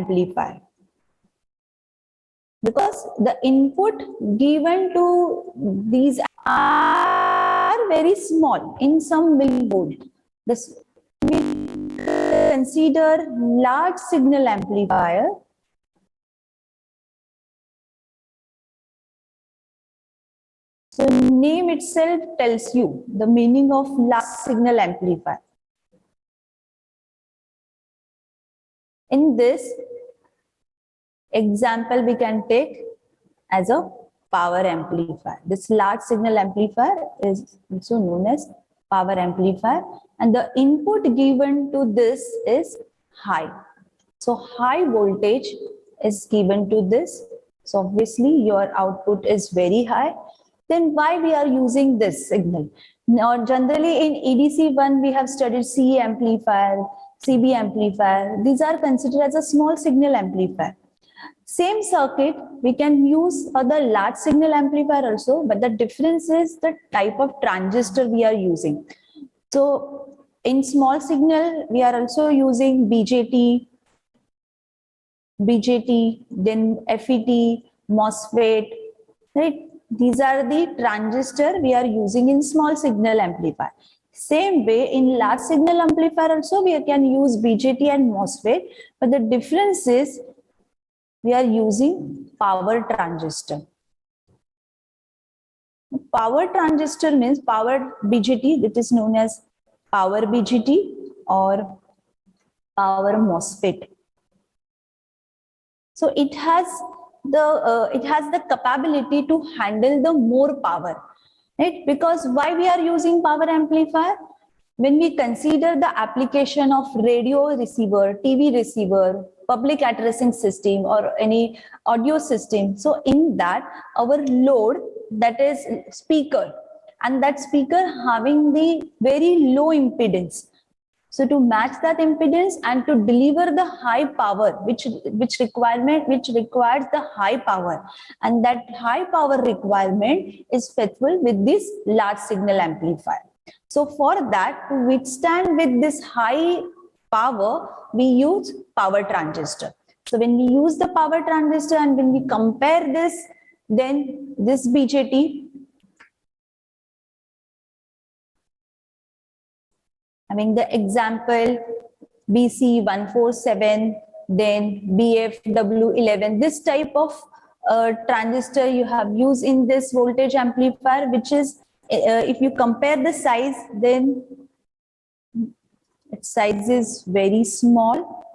amplifier, because the input given to these are very small, in some millivolt. This we consider large signal amplifier. So name itself tells you the meaning of large signal amplifier. In this example, we can take as a power amplifier. This large signal amplifier is also known as power amplifier, and the input given to this is high. So high voltage is given to this. So obviously your output is very high. Then why we are using this signal? Now generally in EDC1 we have studied CE amplifier, CB amplifier. These are considered as a small signal amplifier. Same circuit we can use other large signal amplifier also, but the difference is the type of transistor we are using. So in small signal we are also using BJT, then FET, MOSFET, right? These are the transistor we are using in small signal amplifier. Same way in large signal amplifier also we can use BJT and MOSFET, but the difference is we are using power transistor. Power transistor means power BJT, that is known as power BJT or power MOSFET. So it has the capability to handle the more power, right? Because why we are using power amplifier? When we consider the application of radio receiver, TV receiver, public addressing system or any audio system, so in that our load, that is speaker, and that speaker having the very low impedance. So to match that impedance and to deliver the high power, which requires the high power, and that high power requirement is faithful with this large signal amplifier. So for that, to withstand with this high power, we use power transistor. So when we use the power transistor and when we compare this, then this BJT, having the example BC147, then BFW11, this type of transistor you have used in this voltage amplifier, which is, if you compare the size, then its size is very small.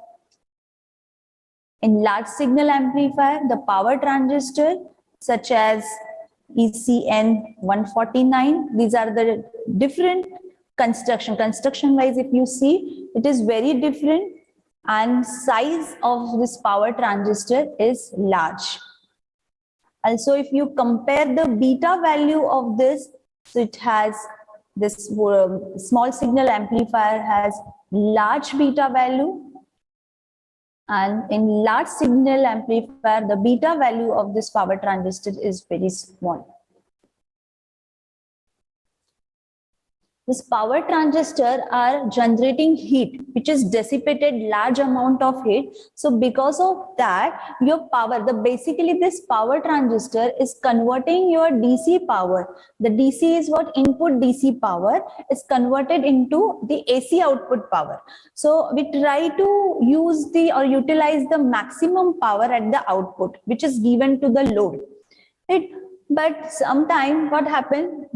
In large signal amplifier, the power transistor such as ECN149, these are the different construction wise, if you see, it is very different, and size of this power transistor is large. Also, if you compare the beta value of this, so it has this small signal amplifier has large beta value, and in large signal amplifier the beta value of this power transistor is very small. This power transistor are generating heat, which is dissipated large amount of heat. So because of that, your power, basically this power transistor is converting your DC power. The DC is what? Input DC power is converted into the AC output power. So we try to use or utilize the maximum power at the output, which is given to the load. Right? But sometimes what happens?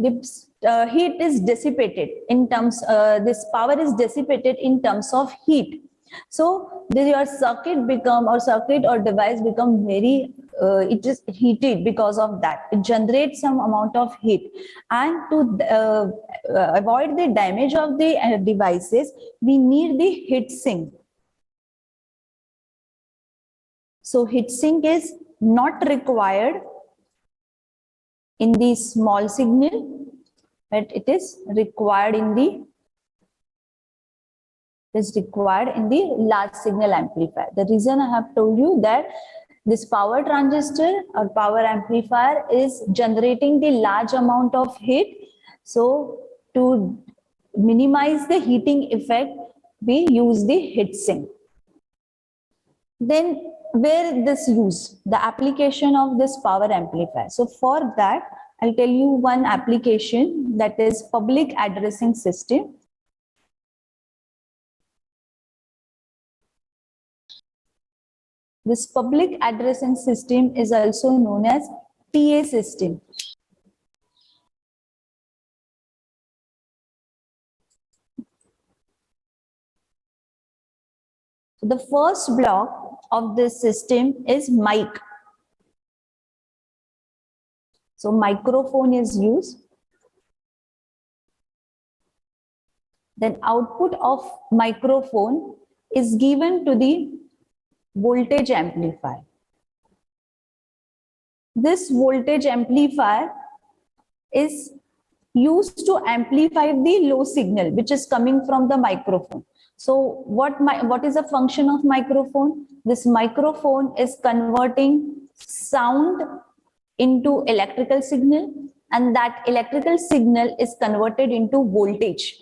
The heat is dissipated in terms. This power is dissipated in terms of heat. So your circuit or device become very. It is heated because of that. It generates some amount of heat, and to avoid the damage of the devices, we need the heat sink. So heat sink is not required in the small signal, but it is required in the large signal amplifier. The reason I have told you that this power transistor or power amplifier is generating the large amount of heat. So to minimize the heating effect, we use the heat sink. Then where this use, the application of this power amplifier. So for that, I'll tell you one application, that is public addressing system. This public addressing system is also known as PA system. So the first block of this system is mic. So microphone is used. Then output of microphone is given to the voltage amplifier. This voltage amplifier is used to amplify the low signal which is coming from the microphone. So what is the function of microphone? This microphone is converting sound into electrical signal, and that electrical signal is converted into voltage.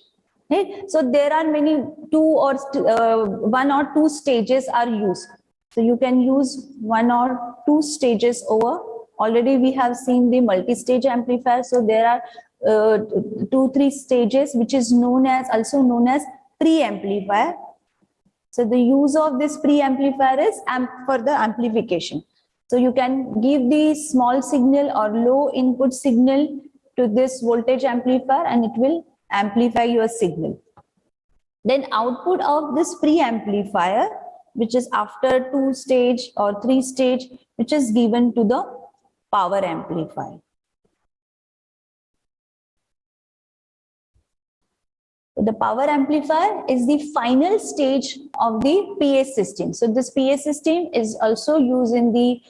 Right? So there are many one or two stages are used. So you can use one or two stages over. Already we have seen the multi-stage amplifier. So there are 2-3 stages, which is also known as pre-amplifier. So the use of this pre-amplifier is for the amplification. So you can give the small signal or low input signal to this voltage amplifier and it will amplify your signal. Then output of this pre-amplifier, which is after 2 stage or 3 stage, which is given to the power amplifier. The power amplifier is the final stage of the PA system. So this PA system is also used in the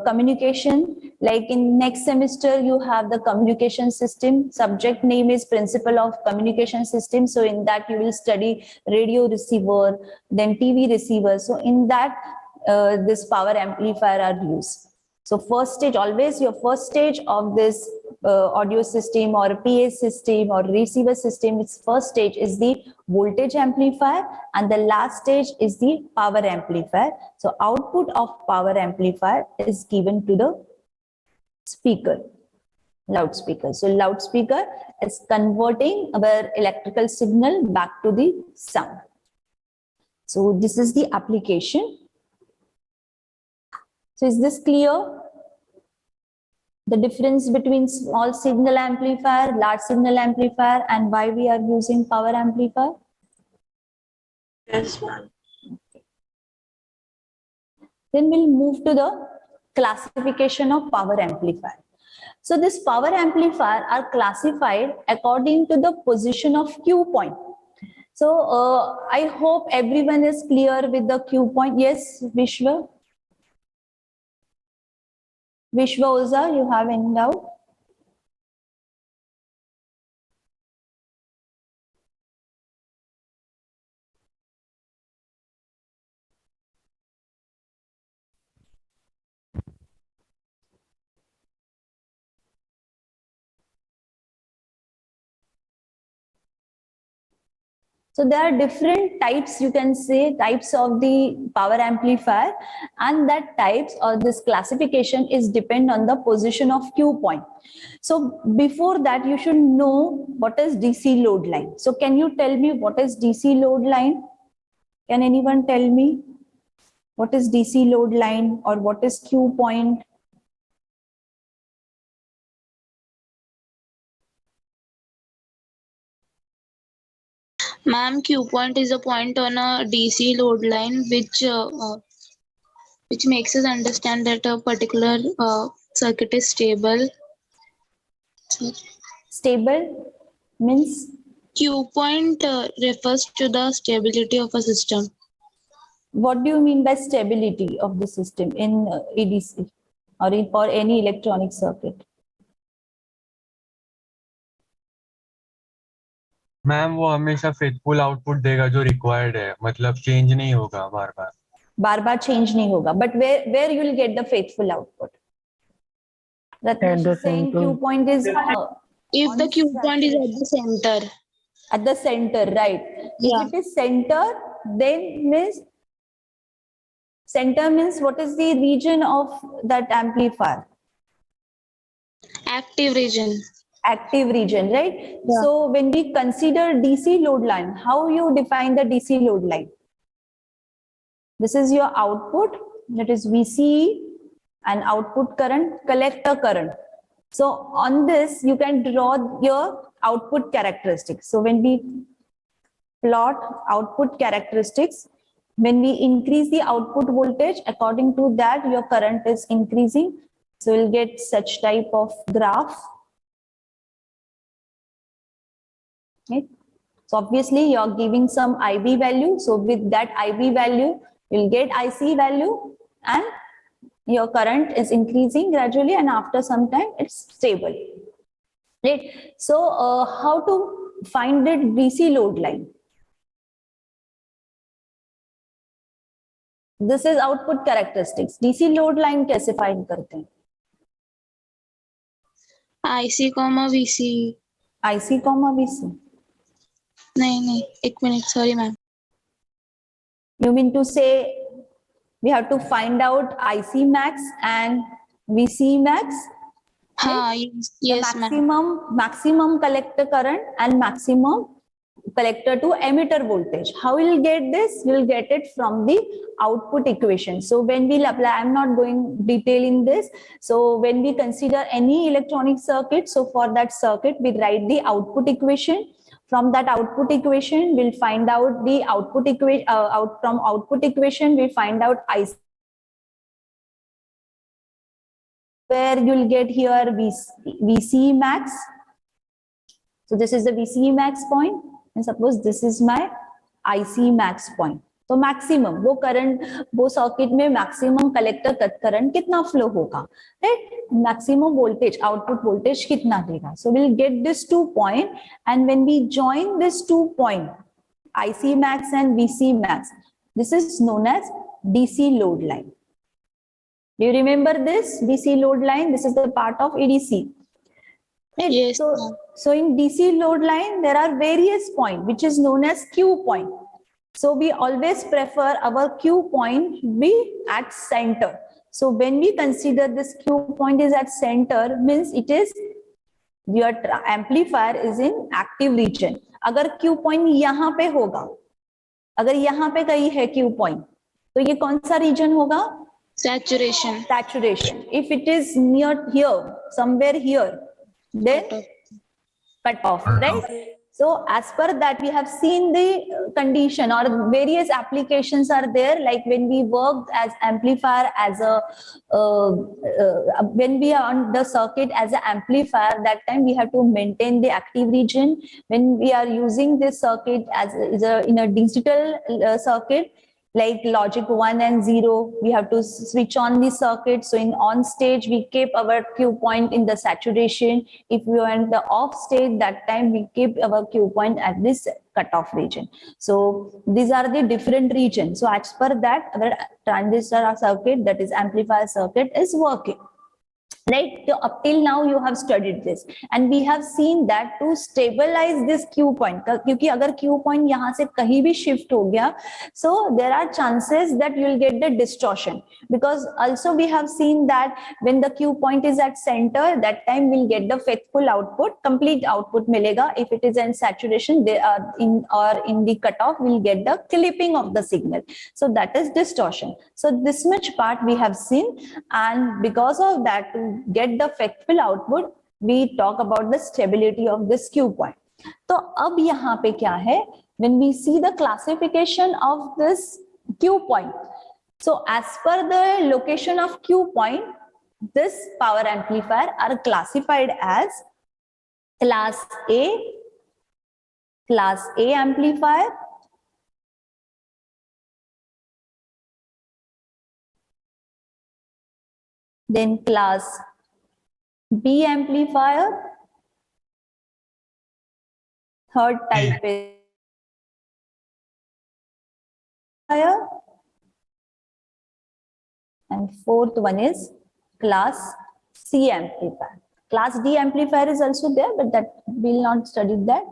communication. Like in next semester, you have the communication system. Subject name is Principle of Communication System. So in that you will study radio receiver, then TV receiver. So in that, this power amplifier are used. So first stage, always your first stage of this audio system or PA system or receiver system, its first stage is the voltage amplifier and the last stage is the power amplifier. So output of power amplifier is given to the speaker, loudspeaker. So loudspeaker is converting our electrical signal back to the sound. So this is the application. So is this clear? The difference between small signal amplifier, large signal amplifier, and why we are using power amplifier? Yes, ma'am. Then we'll move to the classification of power amplifier. So this power amplifier are classified according to the position of Q point. So I hope everyone is clear with the Q point. Yes, Vishwa? Vishwa Oza, you have any doubt? So there are different types, you can say, types of the power amplifier, and that types or this classification is depend on the position of Q point. So before that, you should know what is DC load line. So can you tell me what is DC load line? Can anyone tell me what is DC load line or what is Q point? Ma'am, Q point is a point on a DC load line which makes us understand that a particular circuit is stable. Stable means? Q point refers to the stability of a system. What do you mean by stability of the system in ADC or for any electronic circuit? Ma'am वो हमेशा faithful output देगा जो required है, मतलब change नहीं होगा बार बार change नहीं होगा. But where you will get the faithful output? Ratnesh is saying Q point is if the Q point is at the center. At the center, right? Yeah. If it is center, then means Center means what is the region of that amplifier? Active region. Active region, right? Yeah. So when we consider DC load line, how you define the DC load line? This is your output, that is VCE, and output current, collector current. So on this, you can draw your output characteristics. So when we plot output characteristics, when we increase the output voltage, according to that, your current is increasing. So you'll get such type of graph. Okay. So obviously you're giving some IB value. So with that IB value, you'll get IC value, and your current is increasing gradually, and after some time it's stable. Right. So how to find it DC load line? This is output characteristics. DC load line कैसे find करते हैं? IC, VC. IC, VC. नहीं, 1 minute, sorry ma'am. You mean to say we have to find out IC max and VC max? हाँ, yes ma'am. Maximum collector current and maximum collector to emitter voltage. How will you get this? You will get it from the output equation. So when we apply, I'm not going detail in this. So when we consider any electronic circuit, so for that circuit, we write the output equation. From that output equation, we'll find out the output equation. From output equation, we find out IC, where you'll get here VC max. So this is the VC max point, and suppose this is my IC max point. तो maximum वो current, वो circuit में maximum collector current कितना flow होगा, right? Maximum voltage, output voltage कितना देगा. So will get this 2 point, and when we join this 2 point, IC max and VC max, this is known as DC load line. Do you remember this DC load line? This is the part of ADC. Right? Yes. So in DC load line, there are various points which is known as Q point. So we always prefer our Q point be at center. So when we consider this Q point is at center, means it is your amplifier is in active region. अगर Q point यहाँ पे होगा, अगर यहाँ पे कहीं है Q point, तो ये कौन सा region होगा? Saturation. Saturation. If it is near here, somewhere here, then cut off, right? So as per that, we have seen the condition, or various applications are there, like when we worked as amplifier as a, when we are on the circuit as an amplifier, that time we have to maintain the active region. When we are using this circuit as in a digital circuit, like logic 1 and 0, we have to switch on the circuit. So in on stage, we keep our Q point in the saturation. If we are in the off stage, that time we keep our Q point at this cutoff region. So these are the different regions. So as per that, our transistor circuit, that is amplifier circuit, is working. Right? So up till now you have studied this, and we have seen that to stabilize this Q point, क्योंकि अगर Q point यहाँ से कहीं भी shift हो गया, so there are chances that you will get the distortion, because also we have seen that when the Q point is at center, that time we'll get the faithful output, complete output मिलेगा. If it is in saturation, they are in the cutoff, we'll get the clipping of the signal. So that is distortion. So this much part we have seen, and because of that, to get the faithful output, we talk about the stability of this Q point. तो अब यहाँ पे क्या है? When we see the classification of this Q point, so as per the location of Q point, this power amplifier are classified as class A amplifier, then class B amplifier, third type is and fourth one is class C amplifier. Class D amplifier is also there, but that we'll not study that.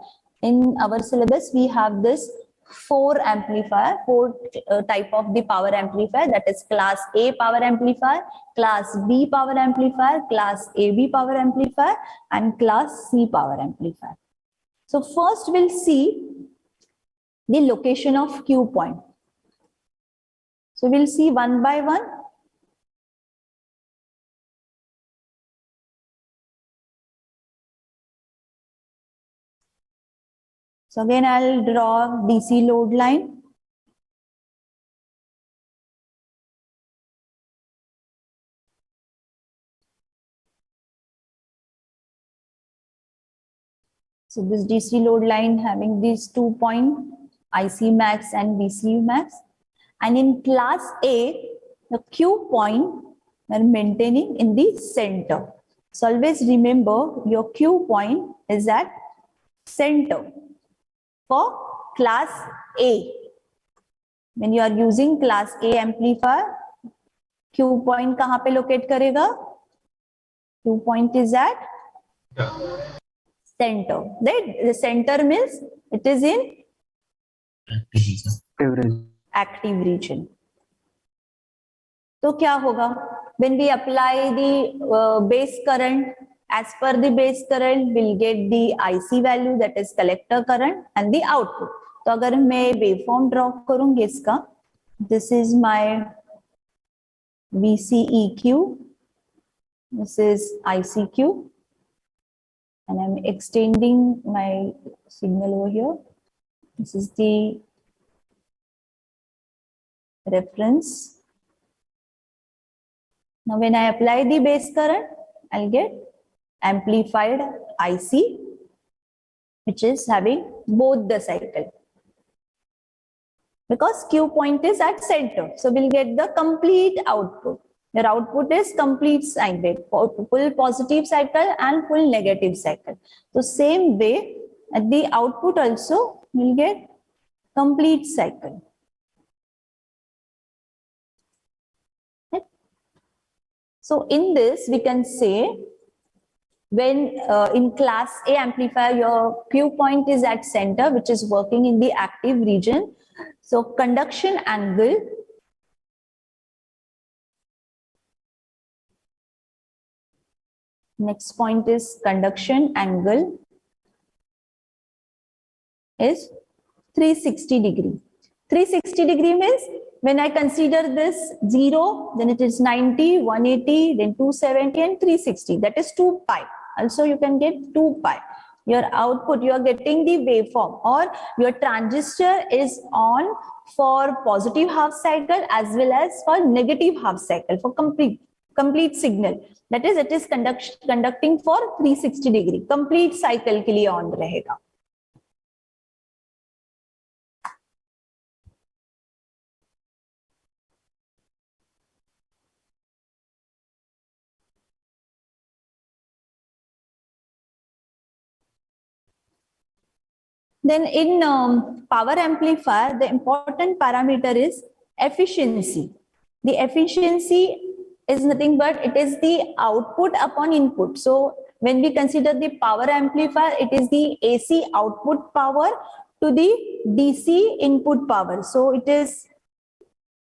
In our syllabus, we have this four type of the power amplifier, that is class A power amplifier, class B power amplifier, class AB power amplifier, and class C power amplifier. So first we'll see the location of Q point. So we'll see one by one. So again, I'll draw DC load line. So this DC load line having these 2 points, IC max and VCU max. And in class A, the Q point we're maintaining in the center. So always remember your Q point is at center for class A. When you are using class A amplifier, Q point कहाँ पे locate करेगा? Q point is at center. The center means it is in active region. तो क्या होगा? When we apply the base current, as per the base current, we'll get the IC value, that is collector current, and the output. तो अगर मैं waveform draw करूंगी इसका, this is my VCEQ, this is ICQ, and I'm extending my signal over here. This is the reference. Now when I apply the base current, I'll get amplified IC, which is having both the cycle. Because Q point is at center, so we'll get the complete output. Your output is complete cycle, full positive cycle and full negative cycle. So same way, at the output also, we'll get complete cycle. Right? So in this, we can say, when in class A amplifier, your Q point is at center, which is working in the active region. So conduction angle next point is conduction angle is 360 degree. 360 degree means when I consider this 0, then it is 90, 180, then 270 and 360. That is 2 pi. Also you can get 2 pi. Your output, you are getting the waveform, or your transistor is on for positive half cycle as well as for negative half cycle for complete signal. That is, it is conducting for 360 degree. Complete cycle के लिए on रहेगा. Then in power amplifier, the important parameter is efficiency. The efficiency is nothing but it is the output upon input. So when we consider the power amplifier, it is the AC output power to the DC input power. So it is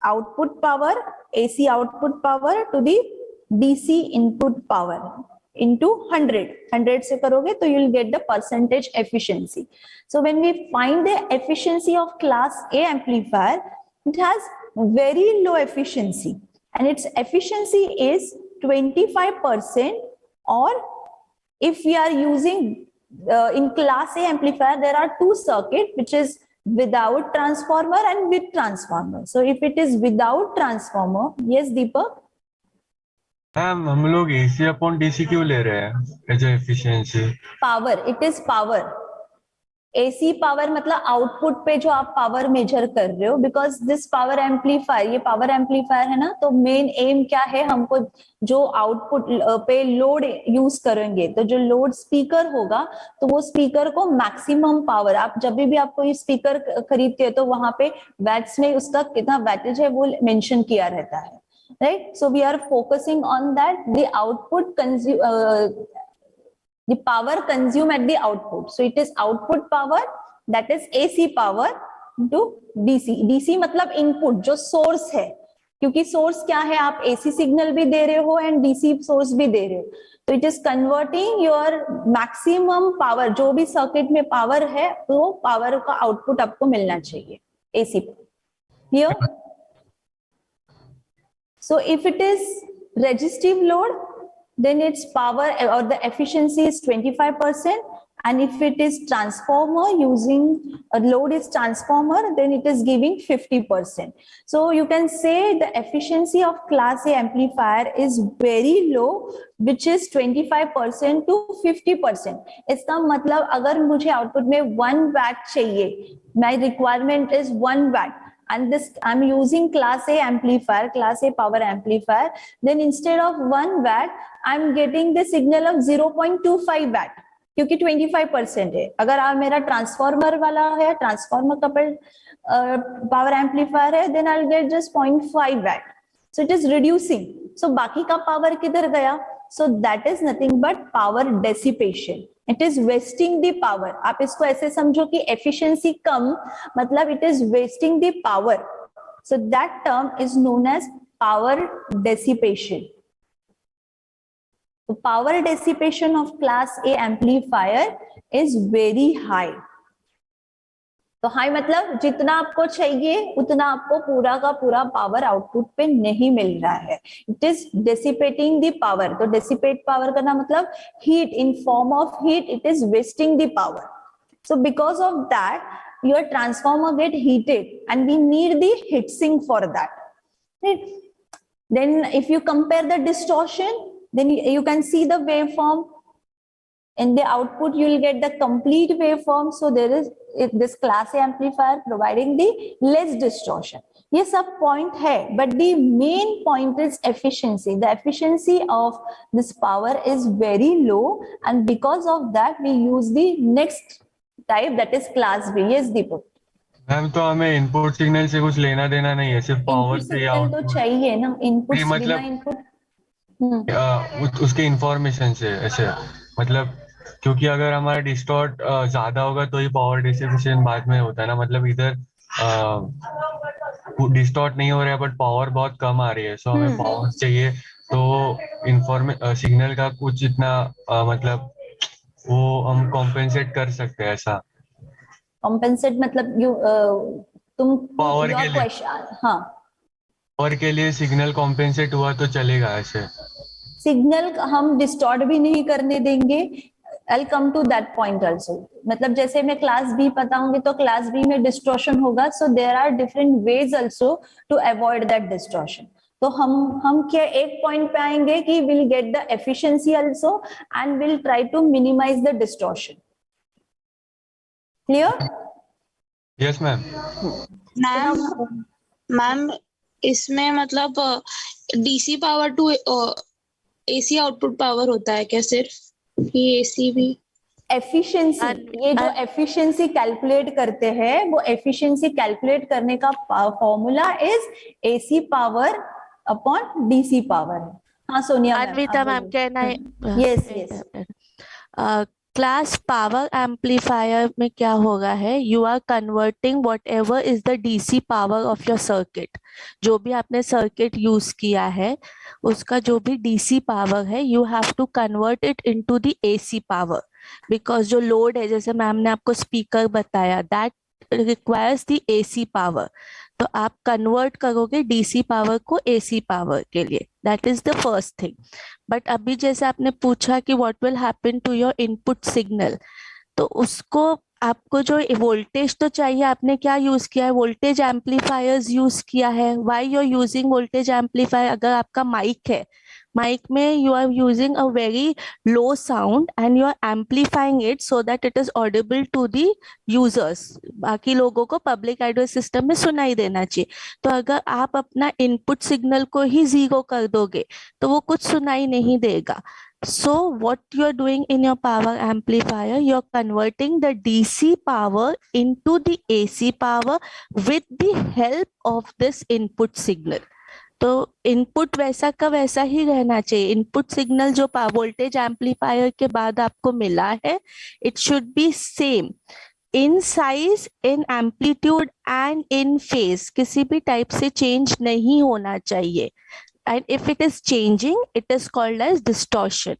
output power, AC output power to the DC input power into 100. 100 se karoge to you will get the percentage efficiency. So when we find the efficiency of class A amplifier, it has very low efficiency and its efficiency is 25%, or if we are using in class A amplifier, there are two circuits which is without transformer and with transformer. So if it is without transformer, yes Deepak? Ma'am हम लोग AC upon DC क्यों ले रहे हैं as efficiency? Power, it is power. AC power मतलब output पे जो आप पावर मेजर कर रहे हो, बिकॉज दिस पावर एम्पलीफायर, ये पावर एम्पलीफायर है ना, तो मेन एम क्या है, हमको जो आउटपुट पे लोड यूज करेंगे, तो जो लोड स्पीकर होगा तो वो स्पीकर को मैक्सिमम पावर, आप जब भी आप कोई स्पीकर खरीदते हो तो वहां पे वैट्स में उसका कितना वैटेज है वो मेंशन किया रहता है, right? So we are focusing on that, the output the power consumed at the output. So it is output power, that is AC power, into DC. DC मतलब इनपुट, जो सोर्स है, क्योंकि source क्या है, आप एसी सिग्नल भी दे रहे हो एंड डीसी सोर्स भी दे रहे हो, तो it is converting your maximum power, जो भी सर्किट में पावर है वो पावर का आउटपुट आपको मिलना चाहिए एसी पे। Here so if it is resistive load, then its power or the efficiency is 25%, and if it is transformer using a load is transformer, then it is giving 50%. So you can say the efficiency of class A amplifier is very low, which is 25% to 50%. इसका मतलब अगर मुझे output में 1 watt चाहिए, my requirement is 1 watt, and this I'm using class A amplifier, class A power amplifier, then instead of 1 watt I'm getting the signal of 0.25 watt, क्योंकि 25% है। अगर आप मेरा ट्रांसफॉर्मर वाला है, ट्रांसफॉर्मर कपल्ड पावर एम्पलीफायर है, then I'll get just 0.5 watt, so it is reducing। so बाकी का पावर किधर गया? so that is nothing but power dissipation, it is wasting the power। आप इसको ऐसे समझो कि efficiency कम मतलब it is wasting the power, so that term is known as power dissipation। the power dissipation of class A amplifier is very high। तो high मतलब जितना आपको चाहिए उतना आपको पूरा का पूरा पावर आउटपुट पे नहीं मिल रहा है, it is dissipating the power. तो डिसिपेट पावर करना मतलब heat, in form of heat it is wasting the power. So because of that your transformer get heated and we need the heat sink for that. Then if you compare the distortion, then you can see the waveform. In the output you will get the complete waveform, so there is this class A amplifier providing the less distortion। ये सब point है, but the main point is efficiency। the efficiency of this power is very low, and because of that we use the next type, that is class B। yes Deepak? Ma'am तो हमें input signal से कुछ लेना देना नहीं है, सिर्फ power input से या सिग्नल तो चाहिए ना, इनपुट बिना मतलब इनपुट उसके इंफॉर्मेशन से ऐसे, मतलब क्योंकि अगर हमारा डिस्टॉर्ट ज्यादा होगा तो ही पावर डिसिपेशन बाद में होता है ना, मतलब इधर डिस्टॉर्ट नहीं हो रहा है बट पावर बहुत कम आ रही है, सो हमें पावर चाहिए, तो सिग्नल का कुछ इतना मतलब वो हम कॉम्पेंसेट कर सकते हैं ऐसा। कॉम्पेंसेट मतलब तुम पावर के लिए, हाँ पावर के लिए सिग्नल कॉम्पेंसेट हुआ तो चलेगा ऐसे। सिग्नल हम डिस्टॉर्ट भी नहीं करने देंगे। I'll come to that point also। मतलब जैसे मैं क्लास बी बताऊंगी तो क्लास बी में डिस्टॉर्शन होगा, so there are different ways also to avoid that distortion. तो हम क्या एक पॉइंट पे आएंगे कि will get the efficiency also and will try to minimise the distortion. Clear? Yes ma'am. Ma'am इसमें मतलब DC power to AC output power होता है क्या सिर्फ, कि एसी भी? एफिशिएंसी, ये जो एफिशिएंसी कैलकुलेट करते हैं वो एफिशिएंसी कैलकुलेट करने का formula is AC power upon DC power. हाँ सोनिया अन्विता मैम कहना है, yes yes class power amplifier में क्या होगा है, you are converting whatever is the DC power of your circuit. जो भी आपने सर्किट यूज किया है उसका जो भी डीसी पावर है you have to convert it into the AC power, because जो लोड है जैसे मैम ने आपको स्पीकर बताया that requires the AC power, तो आप कन्वर्ट करोगे डीसी पावर को एसी पावर के लिए, that is the first thing. But अभी जैसे आपने पूछा कि what will happen to your input signal, तो उसको आपको जो वोल्टेज तो चाहिए, आपने क्या यूज किया है, वोल्टेज एम्पलीफायर्स यूज किया है। Why you are using voltage amplifier? अगर आपका माइक है, माइक में you are using a very low sound and you are amplifying it so that it is audible to the users, बाकी लोगों को public audio system में सुनाई देना चाहिए। तो अगर आप अपना इनपुट सिग्नल को ही जीरो कर दोगे तो वो कुछ सुनाई नहीं देगा। So what you are doing in your power amplifier, you are converting the DC power into the AC power with the help of this input signal। तो इनपुट वैसा का वैसा ही रहना चाहिए। इनपुट सिग्नल जो वोल्टेज एम्पलीफायर के बाद आपको मिला है it should be same. In size, in amplitude and in phase किसी भी टाइप से चेंज नहीं होना चाहिए. And if it is changing it is called as distortion.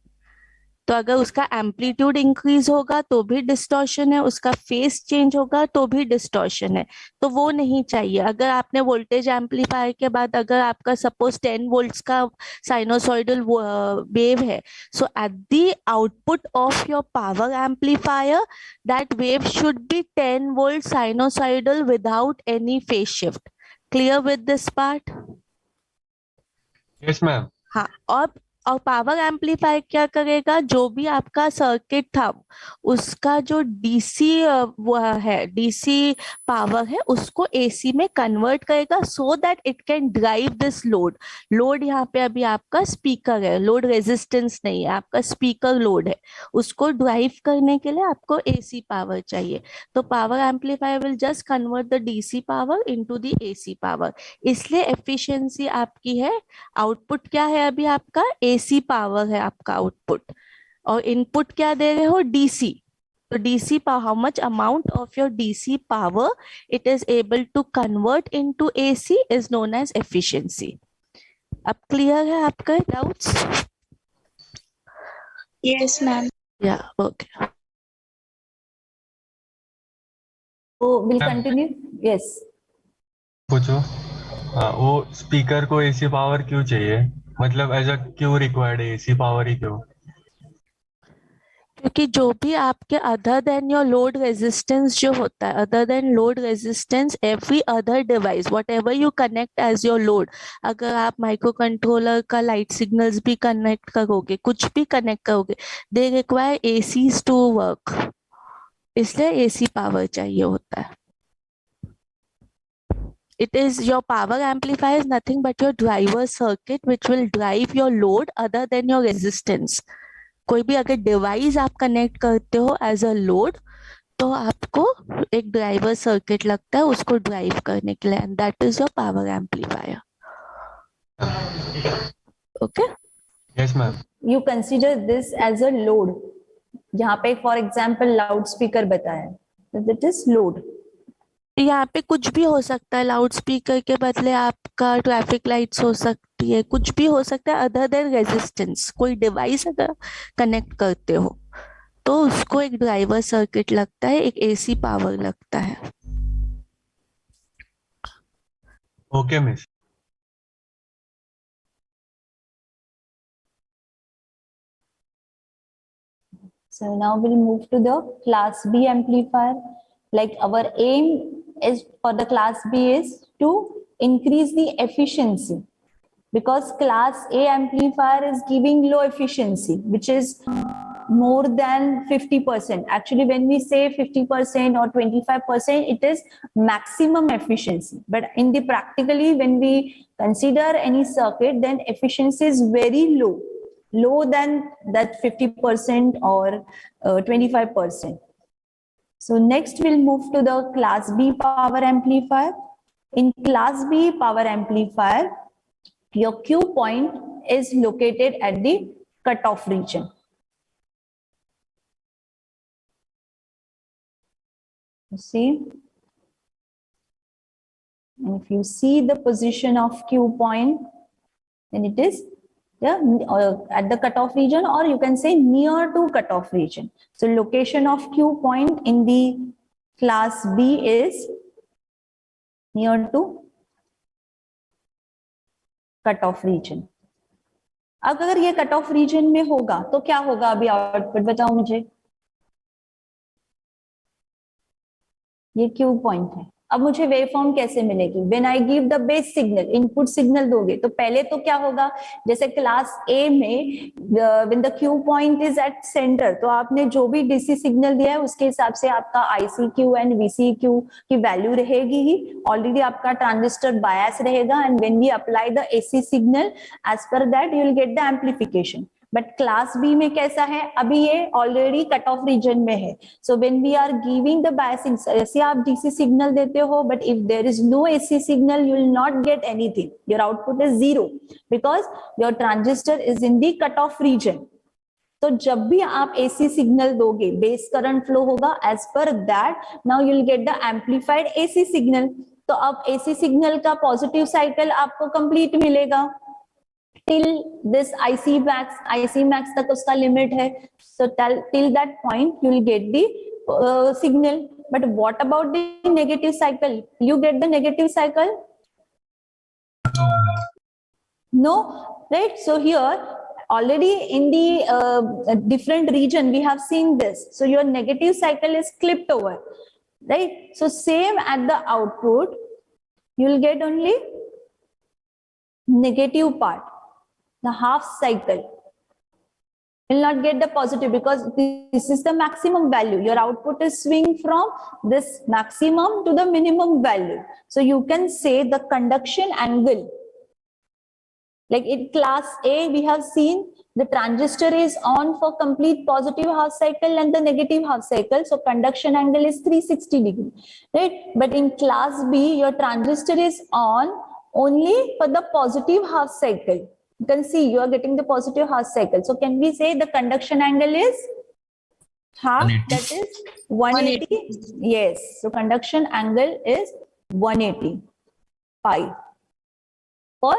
तो अगर उसका एम्पलीट्यूड इंक्रीज होगा तो भी डिस्टॉर्शन है, उसका फेस चेंज होगा तो भी डिस्टॉर्शन है. तो वो नहीं चाहिए. अगर आपने वोल्टेज एम्पलीफायर के बाद अगर आपका सपोज 10 वोल्ट्स का साइनोसॉइडल वेव है, so at the output of your power amplifier that wave should be 10 volt sinusoidal without any phase shift. Clear with this part? Yes ma'am. हाँ. और पावर एम्पलीफायर क्या करेगा, जो भी आपका सर्किट था उसका जो डीसी वो है, डीसी पावर है, उसको एसी में कन्वर्ट करेगा सो that it can drive this load. Load यहाँ पे अभी आपका स्पीकर है, लोड रेजिस्टेंस नहीं है, आपका स्पीकर लोड है. उसको ड्राइव करने के लिए आपको एसी पावर चाहिए. तो power amplifier will just convert the DC power into the AC power. इसलिए एफिशिएंसी आपकी है. आउटपुट क्या है अभी आपका, एसी पावर है आपका आउटपुट, और इनपुट क्या दे रहे हो, डीसी. तो DC power, how much amount of your DC power it is able to convert into AC is known as efficiency. अब क्लियर है आपका डाउट्स? Yes, ma'am. या okay. So we'll Ma'am. continue. Yes. पूछो. वो speaker को AC power क्यों चाहिए, मतलब एज अ क्यों रिक्वायर्ड है एसी पावर ही क्यों? क्योंकि जो भी आपके other than your load resistance जो होता है, other than load resistance, every other device whatever you connect as your load, अगर आप माइक्रो कंट्रोलर का लाइट सिग्नल्स भी कनेक्ट करोगे, कुछ भी कनेक्ट करोगे, they require ACs to work. इसलिए एसी पावर चाहिए होता है. It is your power amplifier is nothing but your driver circuit which will drive your load other than your resistance. कोई भी अगर डिवाइस आप कनेक्ट करते हो एज अ लोड तो आपको एक ड्राइवर सर्किट लगता है उसको ड्राइव करने के लिए, and that is your power amplifier. Okay. Yes ma'am. You consider this as a load. यहाँ पे फॉर एग्जाम्पल लाउड स्पीकर बताया, that is load. यहाँ पे कुछ भी हो सकता है. लाउड स्पीकर के बदले आपका ट्रैफिक लाइट्स हो सकती है, कुछ भी हो सकता है अदर देन रेजिस्टेंस. कोई डिवाइस अगर कनेक्ट करते हो तो उसको एक ड्राइवर सर्किट लगता है, एक एसी पावर लगता है. Okay miss. So now we'll move to the class B amplifier. Like our aim is for the class B is to increase the efficiency, because class A amplifier is giving low efficiency, which is more than 50%. Actually, when we say 50% or 25%, it is maximum efficiency. But in the practically, when we consider any circuit, then efficiency is very low than that 50% or 25%. So next we'll move to the class B power amplifier. In class B power amplifier, your Q point is located at the cutoff region. You see? And if you see the position of Q point, then it is at the cutoff region, or you can say near to cutoff region. So location of Q point in the class B is near to cutoff region. अगर ये cutoff region में होगा तो क्या होगा, अभी output बताओ मुझे. ये Q point है. अब मुझे वेव फॉर्म कैसे मिलेगी? When I give the base signal, input signal दोगे तो पहले तो क्या होगा, जैसे क्लास ए में when the Q point is at centre, तो आपने जो भी डीसी सिग्नल दिया है उसके हिसाब से आपका IC Q and VC Q की वैल्यू रहेगी ही. ऑलरेडी आपका ट्रांजिस्टर बायस रहेगा, and when we apply the AC signal as per that you will get the amplification. But class B में कैसा है, अभी ये ऑलरेडी कट ऑफ रीजन में है. So when we are giving the biasing, ऐसे आप डीसी सिग्नल देते हो, but if there is no AC signal you will not get anything. Your output is 0 because your transistor is in the cut off region. तो जब भी आप AC signal दोगे base current flow होगा, as per that now you will get the amplified AC signal. तो अब AC signal का positive cycle आपको कंप्लीट मिलेगा till this IC max तक उसका लिमिट है, so till that point you will get the signal. But what about the negative cycle? You get the negative cycle? No, right? So here already in the different region we have seen this, so your negative cycle is clipped over, right? So same at the output you will get only negative part, the half cycle. Will not get the positive because this is the maximum value. Your output is swing from this maximum to the minimum value. So you can say the conduction angle, like in class A we have seen the transistor is on for complete positive half cycle and the negative half cycle, so conduction angle is 360 degree, right? But in class B your transistor is on only for the positive half cycle. You can see you are getting the positive half cycle. So can we say the conduction angle is half? 180. That is 180. Yes. So conduction angle is 180 pi for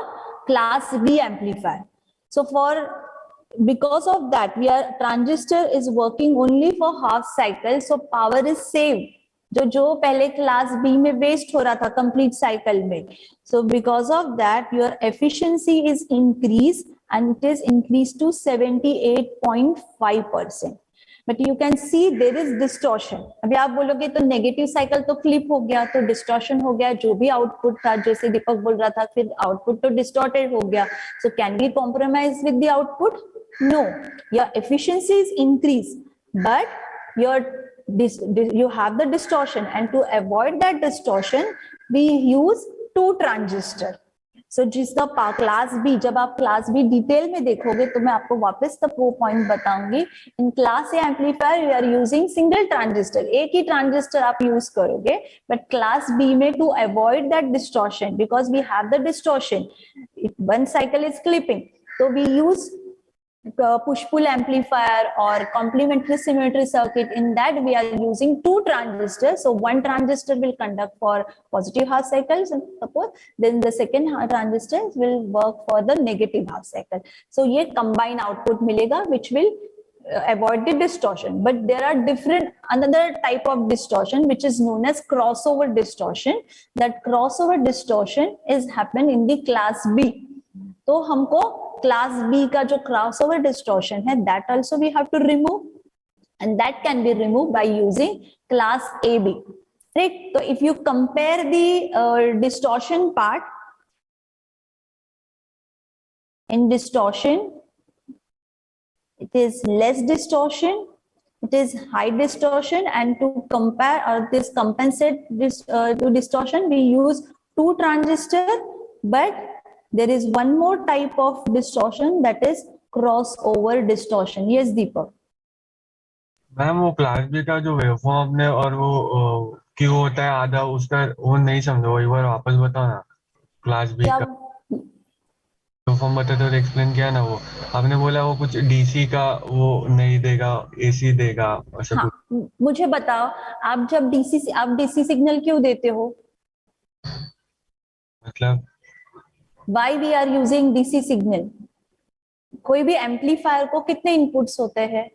class B amplifier. So because of that, transistor is working only for half cycle. So power is saved. जो पहले class B में waste हो रहा था complete cycle में, so because of that your efficiency is increase and it is increase to 78.5%. But you can see there is distortion. अभी आप बोलोगे तो नेगेटिव साइकिल तो क्लिप हो गया, तो डिस्टॉर्शन हो गया, जो भी आउटपुट था जैसे दीपक बोल रहा था, फिर आउटपुट तो डिस्टॉर्टेड हो गया. So can we compromise with the output? No, your efficiency is increase but your you have the distortion, and to avoid that distortion we use two transistor. So जिसका क्लास बी, जब आप class B detail में देखोगे तो मैं आपको वापस तक वो पॉइंट बताऊंगी. In class A amplifier we are using single transistor, एक ही ट्रांजिस्टर आप यूज करोगे. बट क्लास बी में to avoid that distortion, because we have the distortion, one cycle is clipping, तो we use push-pull amplifier or complementary symmetry circuit. In that we are using two transistors, so one transistor will conduct for positive half cycles and suppose, then the second transistor will work for the negative half cycle. So ये combined output मिलेगा which will avoid the distortion. But there are another type of distortion which is known as crossover distortion. That crossover distortion is happen in the class B. तो हमको class B का जो crossover distortion है that also we have to remove, and that can be remove by using class A B, right? तो if you compare the distortion part, in distortion it is less distortion, it is high distortion, and to compare or this compensate this to distortion we use two transistor. But there is one more type of distortion, that is crossover distortion. Yes Deepak. Ma'am वो class B का जो waveform आपने और वो क्यों होता है आधा, उसका वो नहीं समझा, वो एक बार वापस बताओ ना. क्लास बी का वेवफॉर्म बताते तो एक्सप्लेन किया ना. वो आपने बोला वो कुछ डीसी का वो नहीं देगा, एसी देगा, ऐसा हाँ, कुछ. मुझे बताओ, आप जब आप डीसी सिग्नल क्यों देते हो? मतलब Why we are using DC signal? कोई भी एम्पलीफायर को कितने इनपुट्स होते हैं?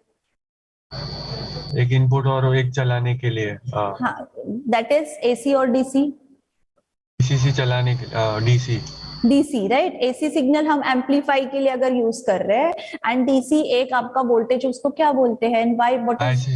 एक इनपुट और एक चलाने के लिए. हाँ, that is AC और DC. डीसी चलाने के DC. DC, right? AC signal हम एम्पलीफाई के लिए अगर यूज कर रहे हैं, एंड DC एक आपका वोल्टेज उसको क्या बोलते हैं? And why what is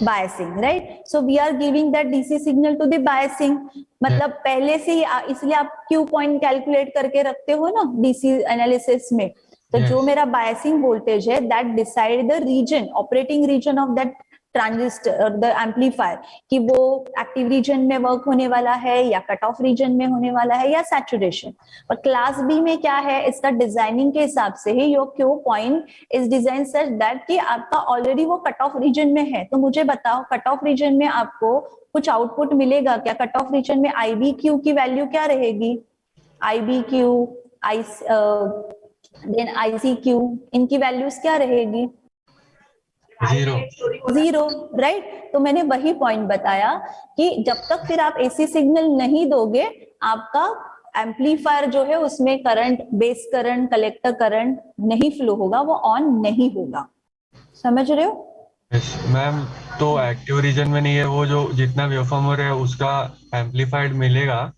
biasing, right? So we are giving that DC signal to the biasing. मतलब पहले से ही इसलिए आप क्यू पॉइंट कैलकुलेट करके रखते हो ना डीसी एनालिसिस में. तो जो मेरा बायसिंग वोल्टेज है that decide the region, operating region of that transistor और द एम्पलीफायर, कि वो एक्टिव रीजन में वर्क होने वाला है या कट ऑफ रीजन में होने वाला है या सैचुरेशन. और क्लास बी में क्या है, इसका डिजाइनिंग के हिसाब से ही your Q point is design such that कि आपका ऑलरेडी वो कट ऑफ रीजन में है. तो मुझे बताओ, कट ऑफ रीजन में आपको कुछ आउटपुट मिलेगा क्या? कट ऑफ रीजन में आईबी क्यू की वैल्यू क्या रहेगी? IB Q, then IC Q, इनकी वैल्यूज क्या रहेगी? Zero, right. तो मैंने वही पॉइंट बताया कि जब तक फिर आप एसी सिग्नल नहीं दोगे, आपका एम्पलीफायर जो है उसमें current, base current, collector current नहीं फ्लो होगा, वो ऑन नहीं होगा। समझ रहे हो? मैम, तो एक्टिव रीजन में नहीं है वो, जो जितना वेवफॉर्म हो रहा है उसका एम्पलीफाइड मिलेगा?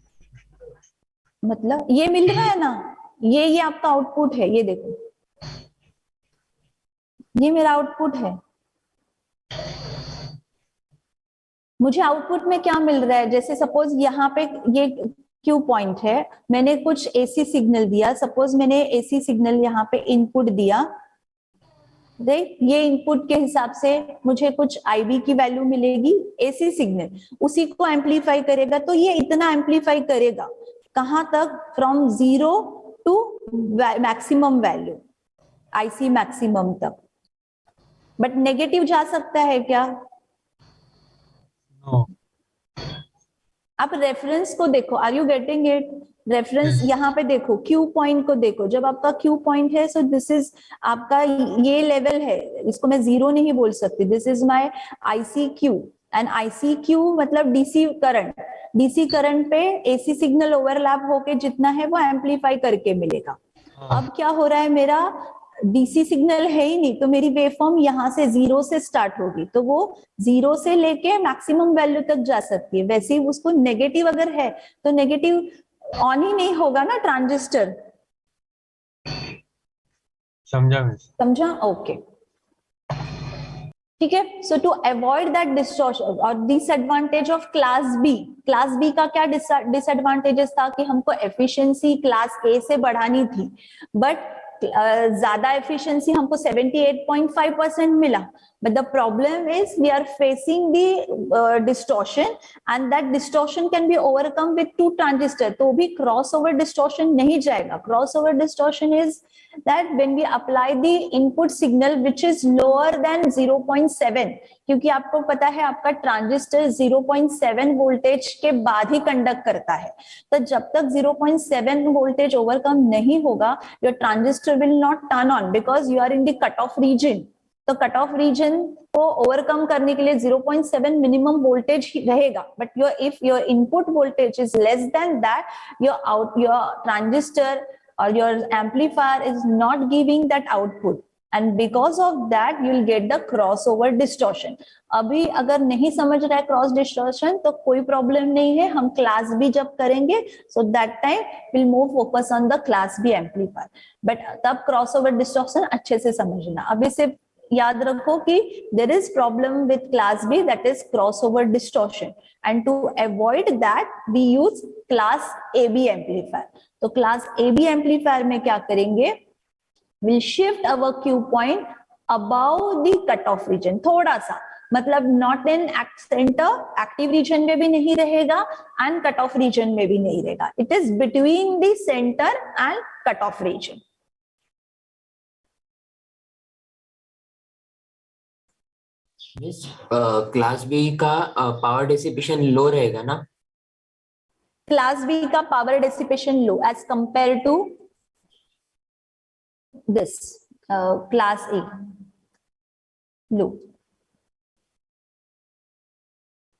मतलब ये मिल रहा है ना, ये आपका आउटपुट है, ये देखो, ये मेरा आउटपुट है। मुझे आउटपुट में क्या मिल रहा है, जैसे सपोज यहाँ पे ये क्यू पॉइंट है, मैंने कुछ एसी सिग्नल दिया, सपोज मैंने एसी सिग्नल यहाँ पे इनपुट दिया, राइट। ये इनपुट के हिसाब से मुझे कुछ आईबी की वैल्यू मिलेगी, एसी सिग्नल उसी को एम्पलीफाई करेगा। तो ये इतना एम्पलीफाई करेगा, कहां तक? From 0 to maximum value, IC maximum तक। बट नेगेटिव जा सकता है क्या? नो। आप रेफरेंस को देखो, are you getting it? Reference यहाँ पे देखो, क्यू पॉइंट को देखो, जब आपका क्यू पॉइंट है, सो दिस इज आपका ये लेवल है, इसको मैं जीरो नहीं बोल सकती, this is my IC Q. And IC Q मतलब डीसी करंट, डीसी करंट पे एसी सिग्नल ओवरलैप होके जितना है वो एम्पलीफाई करके मिलेगा। अब क्या हो रहा है, मेरा डीसी सिग्नल है ही नहीं, तो मेरी वेवफॉर्म यहाँ से 0 से स्टार्ट होगी, तो वो 0 से लेके मैक्सिमम वैल्यू तक जा सकती है। वैसे ही उसको नेगेटिव अगर है तो नेगेटिव ऑन ही नहीं होगा ना ट्रांजिस्टर। समझा मिस? समझा? ओके, ठीक है। So to avoid that distortion और disadvantage of class B, class B का क्या डिसएडवांटेजेस था कि हमको एफिशिएंसी क्लास ए से बढ़ानी थी, बट ज्यादा एफिशिएंसी हमको 78.5% मिला, but the problem is we are facing the distortion and that distortion can be overcome with 2 transistor. तो भी क्रॉस ओवर डिस्टॉर्शन नहीं जाएगा। Crossover distortion is that when we apply the input signal which is lower than 0.7, क्योंकि आपको पता है आपका transistor 0.7 voltage के बाद ही कंडक्ट करता है, तो जब तक 0.7 वोल्टेज ओवरकम नहीं होगा, your transistor will not turn on because you are in the cut off region. तो कट ऑफ रीजन को ओवरकम करने के लिए 0.7 मिनिमम वोल्टेज ही रहेगा, but if your input voltage is less than that, your transistor or your amplifier is not giving that output, and because of that you will get the crossover distortion. अभी अगर नहीं समझ रहा है cross distortion तो कोई problem नहीं है, हम क्लास बी जब करेंगे so that time will more focus on the class B amplifier, but तब क्रॉसओवर डिस्टॉर्शन अच्छे से समझना। अभी सिर्फ याद रखो कि there is problem with class B, that is crossover distortion, and to avoid that we use class AB amplifier. तो class AB amplifier में क्या करेंगे, we'll shift our Q point above the cutoff region, थोड़ा सा, मतलब not in center, active region में भी नहीं रहेगा and cutoff region में भी नहीं रहेगा, it is between the center and cutoff region. Class B का पावर डिसिपेशन लो रहेगा ना? क्लास बी का power dissipation low as compare to this class A, low,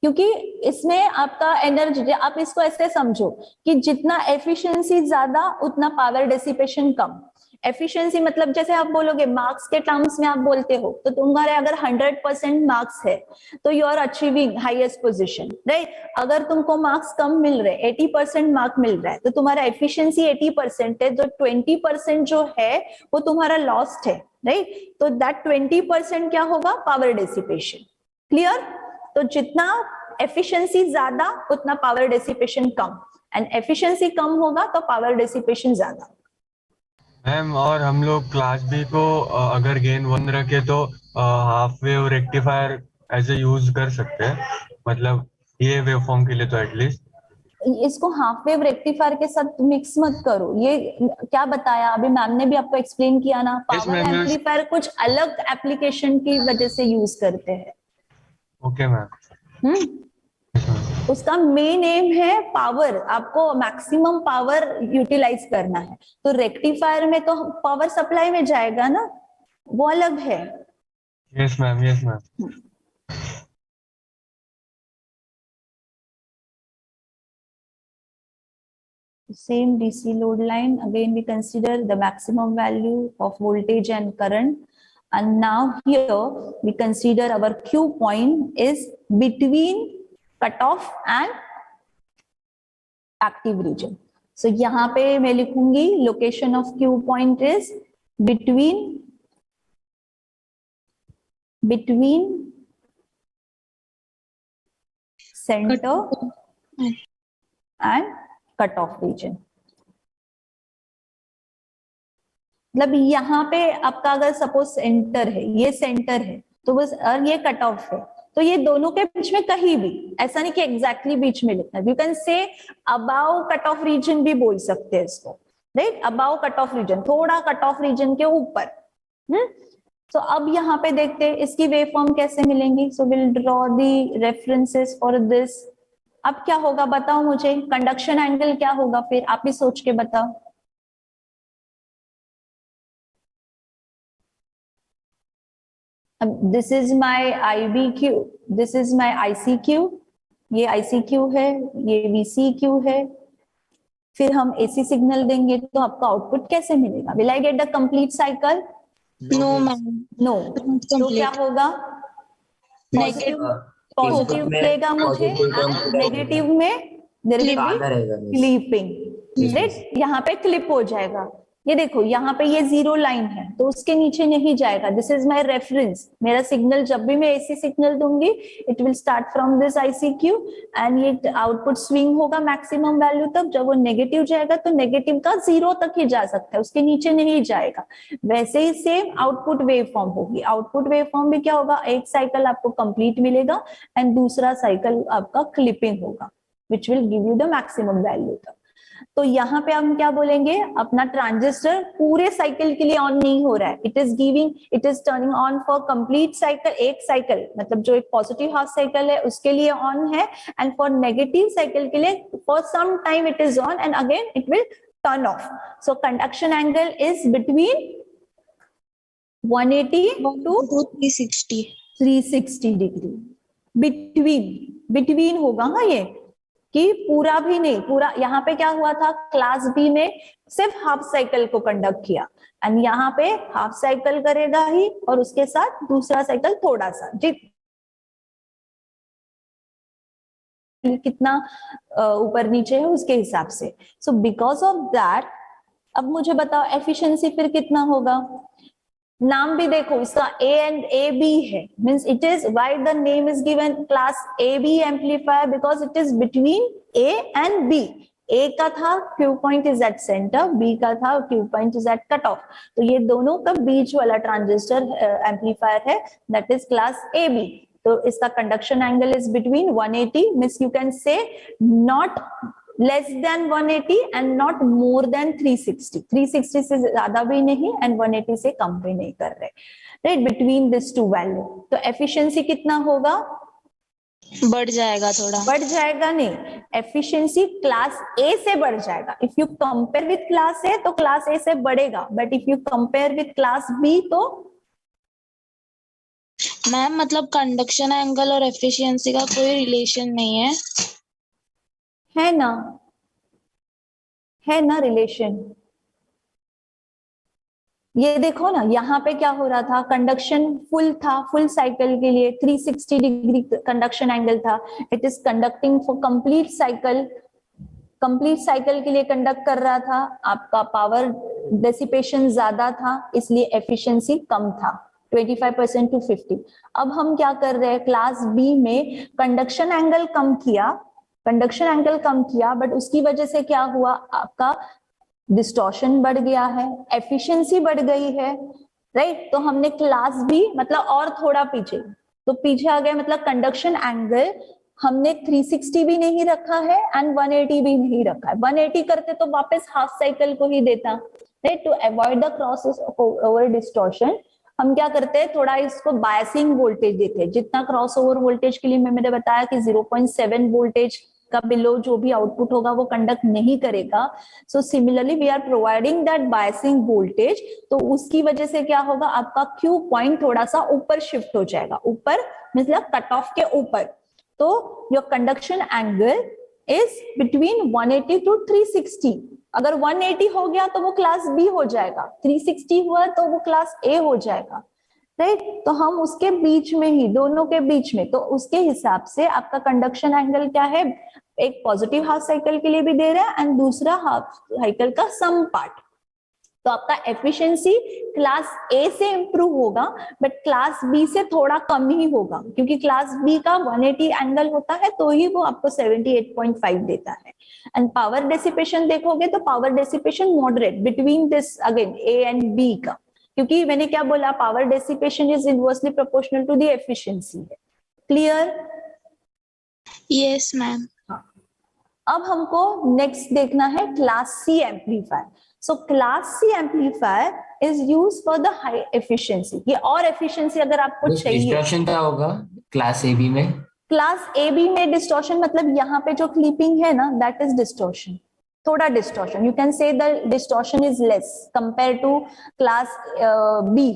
क्योंकि इसमें आपका एनर्जी, आप इसको ऐसे समझो कि जितना एफिशिएंसी ज्यादा उतना पावर डिसिपेशन कम। एफिशिएंसी मतलब जैसे आप बोलोगे मार्क्स के टर्म्स में आप बोलते हो, तो तुम्हारे अगर 100% मार्क्स है तो you are achieving highest position, right. अगर तुमको मार्क्स कम मिल रहे, 80% मार्क मिल रहा है, तो तुम्हारा एफिशिएंसी 80% है, तो 20% जो है वो तुम्हारा लॉस्ट है, राइट। तो दैट 20% क्या होगा, पावर डिसिपेशन। क्लियर? तो जितना एफिशिएंसी ज्यादा उतना पावर डिसिपेशन कम, एंड एफिशिएंसी कम होगा तो पावर डिसिपेशन ज्यादा। मैम, और हम लोग क्लास बी को अगर गेन 1 रखे तो half wave rectifier as a use कर सकते हैं, मतलब ये वेवफॉर्म के लिए तो एटलीस्ट। इसको हाफ वेव रेक्टिफायर के साथ मिक्स मत करो, ये क्या बताया अभी मैम ने भी आपको एक्सप्लेन किया ना, पावर एम्पलीफायर कुछ अलग एप्लीकेशन की वजह से यूज करते हैं। Okay ma'am. उसका मेन एम है पावर, आपको मैक्सिमम पावर यूटिलाइज करना है, तो रेक्टिफायर में तो पावर सप्लाई में जाएगा ना, वो अलग है। Yes ma'am, yes ma'am. Same DC load line, again we consider the maximum value of voltage and current, and now here we consider our Q point is between cutoff and active region. So यहाँ पे मैं लिखूंगी location of Q point is between center and cut off region. मतलब यहाँ पे आपका अगर suppose centre है, ये सेंटर है तो बस, और ये कट ऑफ है, तो ये दोनों के बीच में कहीं भी, ऐसा नहीं कि एग्जैक्टली बीच में लिखना, you can say about cut off region भी बोल सकते हैं इसको, right, about cut off region, थोड़ा कट ऑफ रीजन के ऊपर। तो अब यहाँ पे देखते हैं इसकी वेव फॉर्म कैसे मिलेंगी। So will draw the references for this. अब क्या होगा बताओ मुझे, कंडक्शन एंगल क्या होगा, फिर आप ही सोच के बताओ। अब this is my IBQ, this is my ICQ, ये ICQ है, ये VCQ है। फिर हम AC सिग्नल देंगे तो आपका आउटपुट कैसे मिलेगा? Will I get the complete cycle? No ma'am, no. तो क्या होगा? पॉजिटिव मिलेगा मुझे, नेगेटिव में there will be clipping, right, यहाँ पे क्लिप हो जाएगा। ये देखो यहाँ पे ये जीरो लाइन है तो उसके नीचे नहीं जाएगा। दिस इज माय रेफरेंस, मेरा सिग्नल जब भी मैं AC सिग्नल दूंगी it will start from this ICQ and ये आउटपुट स्विंग होगा मैक्सिमम वैल्यू तक। जब वो नेगेटिव जाएगा तो नेगेटिव का 0 तक ही जा सकता है, उसके नीचे नहीं जाएगा। वैसे ही सेम आउटपुट वेव फॉर्म होगी। आउटपुट वेव फॉर्म भी क्या होगा, एक साइकिल आपको कंप्लीट मिलेगा एंड दूसरा साइकिल आपका क्लिपिंग होगा which will give you the maximum value तक। तो यहाँ पे हम क्या बोलेंगे, अपना ट्रांजिस्टर पूरे साइकिल के लिए ऑन नहीं हो रहा है, it is turning on for complete cycle. एक साइकिल मतलब जो एक पॉजिटिव हाफ साइकिल है उसके लिए ऑन है, एंड फॉर नेगेटिव साइकिल के लिए for some time it is on and again it will turn off. So conduction angle is between 180 to 360 degree. Between होगा हाँ, ये कि पूरा भी नहीं, पूरा। यहाँ पे क्या हुआ था, क्लास बी में सिर्फ हाफ साइकिल को कंडक्ट किया एंड यहाँ पे हाफ साइकिल करेगा ही और उसके साथ दूसरा साइकिल थोड़ा सा, कितना ऊपर नीचे है उसके हिसाब से। सो बिकॉज ऑफ दैट, अब मुझे बताओ एफिशिएंसी फिर कितना होगा। नाम भी देखो इसका A and AB है, means it is why the name is given class AB amplifier, because it is between A and B। A का था Q point is at center, B का था Q point is at cut off, तो ये दोनों का बीच वाला ट्रांजिस्टर एम्पलीफायर है, दैट इज क्लास AB। तो इसका conduction angle is between 180, means you can say not less than 180 and not more than 360। 360 से ज्यादा भी नहीं एंड 180 से कम भी नहीं कर रहे, right, between this two value. तो एफिशिएंसी कितना होगा, बढ़ जाएगा थोड़ा, बढ़ जाएगा नहीं, एफिशिएंसी क्लास A से बढ़ जाएगा। If you compare with class A तो क्लास A से बढ़ेगा, but if you compare with class B तो मैम मतलब कंडक्शन एंगल और एफिशिएंसी का कोई रिलेशन नहीं है? है ना रिलेशन। ये देखो ना, यहाँ पे क्या हो रहा था, कंडक्शन फुल था, फुल साइकिल के लिए 360 डिग्री कंडक्शन एंगल था। It is conducting for complete cycle, complete cycle के लिए कंडक्ट कर रहा था। आपका पावर डेसिपेशन ज्यादा था इसलिए एफिशिएंसी कम था, 25% to 50। अब हम क्या कर रहे हैं, क्लास B में कंडक्शन एंगल कम किया, बट उसकी वजह से क्या हुआ, आपका डिस्टॉर्शन बढ़ गया है, एफिशिएंसी बढ़ गई है, राइट। तो हमने क्लास B मतलब और थोड़ा पीछे, तो पीछे आ गया, मतलब कंडक्शन एंगल हमने 360 भी नहीं रखा है एंड 180 भी नहीं रखा है। 180 करते तो वापस हाफ साइकिल को ही देता, right. To avoid the crossover distortion हम क्या करते हैं, थोड़ा इसको बायसिंग वोल्टेज देते हैं। जितना क्रॉस ओवर वोल्टेज के लिए मैंने बताया कि 0.7 वोल्टेज इसका बिलो जो भी आउटपुट होगा वो कंडक्ट नहीं करेगा. So similarly we are providing that biasing voltage. तो उसकी वजह से क्या होगा, आपका क्यू पॉइंट थोड़ा सा ऊपर शिफ्ट हो जाएगा. ऊपर मतलब कट ऑफ के ऊपर. तो your conduction angle is between 180 to 360. अगर 180 हो गया तो वो क्लास बी हो जाएगा, 360 हुआ तो वो क्लास ए हो जाएगा. राइट तो हम उसके बीच में ही, दोनों के बीच में, तो उसके हिसाब से आपका कंडक्शन एंगल क्या है, एक पॉजिटिव हाफ साइकिल के लिए भी दे रहा है एंड दूसरा हाफ साइकिल का सम पार्ट. तो आपका एफिशिएंसी क्लास ए से इंप्रूव होगा बट क्लास बी से थोड़ा कम ही होगा, क्योंकि क्लास बी का 180 एंगल होता है तो ही वो आपको 78.5 देता है. एंड पावर डेसिपेशन देखोगे तो power dissipation moderate between this again A and B का, क्योंकि मैंने क्या बोला, power dissipation is inversely proportional to the efficiency. Clear? Yes ma'am. अब हमको नेक्स्ट देखना है class C amplifier. So class C amplifier is use for the high efficiency. ये और एफिशिएंसी अगर आपको चाहिए. डिस्टॉर्शन क्या होगा क्लास ए बी में? क्लास ए बी में डिस्टॉर्शन मतलब यहाँ पे जो क्लिपिंग है ना, दैट इज डिस्टॉर्शन. थोड़ा distortion, you can say the distortion is less compare to class B.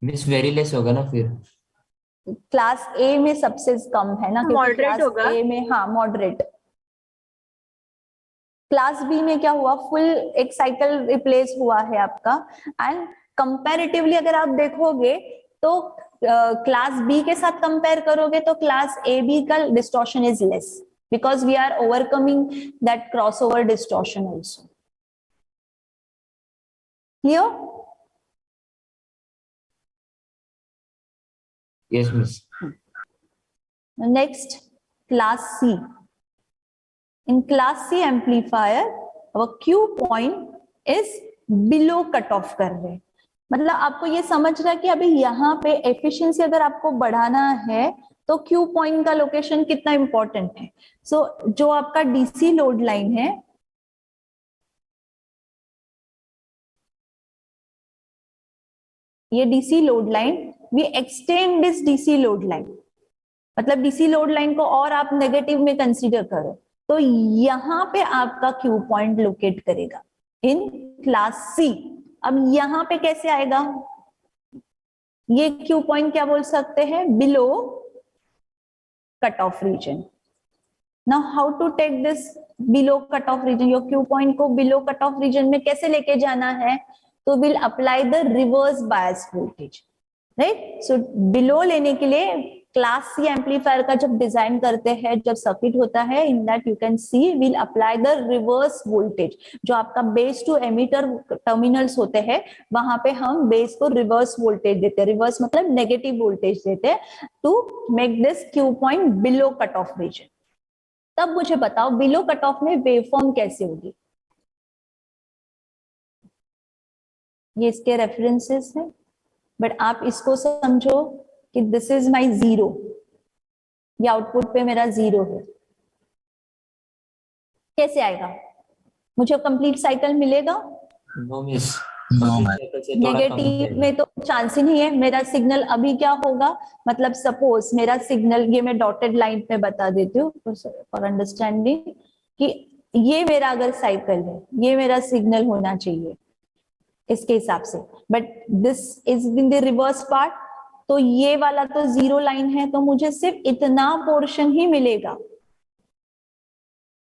Means very less होगा ना फिर? क्लास ए में सबसे कम है ना, क्योंकि क्लास होगा. ए में हाँ मॉडरेट. क्लास बी में क्या हुआ, फुल एक साइकिल रिप्लेस हुआ है आपका. एंड कंपैरेटिवली अगर आप देखोगे तो क्लास बी के साथ कंपेयर करोगे तो क्लास ए बी का distortion is less, because we are overcoming that crossover distortion also. Clear? Yes, miss. Next, class C. In class C amplifier, our Q point is below cutoff कर रहे. मतलब आपको ये समझना कि अभी यहाँ पे एफिशिएंसी अगर आपको बढ़ाना है तो क्यू पॉइंट का लोकेशन कितना इंपॉर्टेंट है. सो जो आपका डीसी लोड लाइन है, ये DC load line, we extend this DC load line. मतलब डीसी लोड लाइन को और आप नेगेटिव में कंसीडर करो तो यहाँ पे आपका क्यू पॉइंट लोकेट करेगा इन क्लास सी. अब यहाँ पे कैसे आएगा, ये क्यू पॉइंट क्या बोल सकते हैं, below cut off region. Now how to take this below cut off region, your Q point को बिलो कट ऑफ रीजन में कैसे लेके जाना है, तो will apply the reverse bias voltage. Right so below लेने के लिए क्लास सी एम्पलीफायर का जब डिजाइन करते हैं, जब सर्किट होता है, in that you can C will apply the reverse voltage. जो आपका बेस टू एमीटर टर्मिनल्स होते हैं वहां पे हम बेस को रिवर्स वोल्टेज देते हैं. रिवर्स मतलब नेगेटिव वोल्टेज देते हैं to make this Q point below cut off region. तब मुझे बताओ बिलो कट ऑफ में वेवफॉर्म कैसे होगी. ये इसके रेफरेंसेस हैं बट आप इसको समझो कि दिस इज माई जीरो, ये आउटपुट पे मेरा जीरो है. कैसे आएगा, मुझे कंप्लीट साइकिल मिलेगा? No miss. नेगेटिव में तो चांस ही नहीं है. मेरा सिग्नल अभी क्या होगा, मतलब सपोज मेरा सिग्नल, ये मैं डॉटेड लाइन पे बता देती हूँ फॉर अंडरस्टैंडिंग, कि ये मेरा अगर साइकिल है, ये मेरा सिग्नल होना चाहिए इसके हिसाब से, but this is in the reverse part. तो ये वाला तो जीरो लाइन है तो मुझे सिर्फ इतना पोर्शन ही मिलेगा.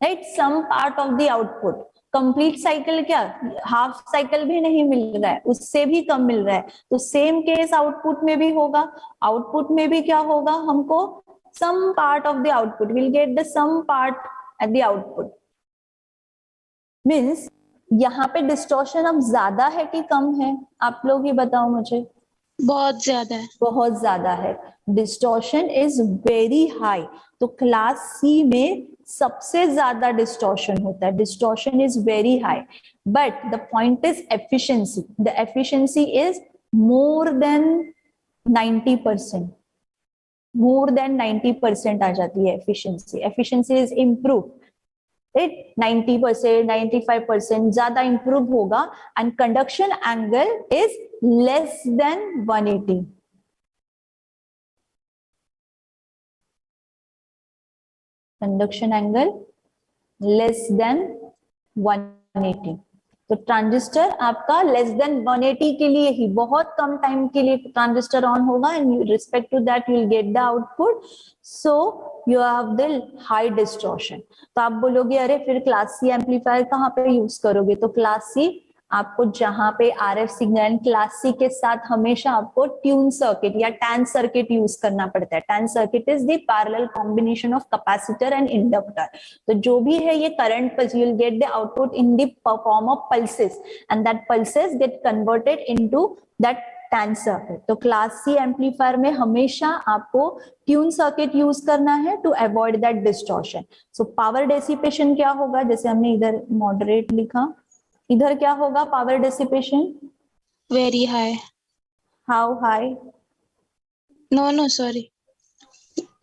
Right, some part of the output. Complete cycle क्या, हाफ साइकिल भी नहीं मिल रहा है, उससे भी कम मिल रहा है. तो सेम केस आउटपुट में भी होगा. आउटपुट में भी क्या होगा, हमको some part of the output, will get the some part at the output. Means यहाँ पे डिस्टॉर्शन अब ज्यादा है कि कम है, आप लोग ही बताओ मुझे. बहुत ज्यादा है. बहुत ज्यादा है. Distortion is very high. तो क्लास सी में सबसे ज्यादा डिस्टॉर्शन होता है. Distortion is very high but the point is efficiency. The efficiency is more than 90%. More than 90% आ जाती है एफिशिएंसी. Efficiency is improve. 90%, 95% ज्यादा इंप्रूव होगा. And conduction angle is less than 180. Conduction angle less than 180। तो transistor आपका less than 180 के लिए ही, बहुत कम time के लिए ट्रांजिस्टर ऑन होगा, and respect to that you will get the output, so you have the high distortion. तो आप बोलोगे अरे फिर क्लास सी एम्पलीफायर कहाँ पे यूज करोगे? तो क्लास सी आपको जहां पे आरएफ सिग्नल, क्लास सी के साथ हमेशा आपको ट्यून सर्किट या टैन सर्किट यूज करना पड़ता है। Tank circuit is the parallel combination of capacitor and inductor. तो जो भी है ये current pulse, you will get the output in the form of pulses, and that pulses get converted into that tank circuit. तो class C amplifier में हमेशा आपको tune circuit use करना है to avoid that distortion. So power dissipation क्या होगा? जैसे हमने इधर मॉडरेट लिखा, इधर क्या होगा power dissipation? Very high. How high? No sorry,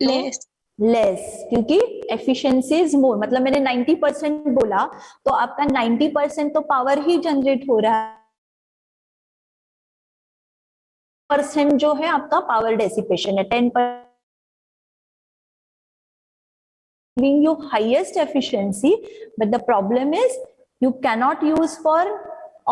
less. Less, क्योंकि एफिशिएंसी इज मोर। मतलब मैंने 90% बोला, तो आपका 90% तो पावर ही जनरेट हो रहा है, परसेंट जो है आपका पावर डेसिपेशन है। 10% giving you highest efficiency, but the problem is you cannot use for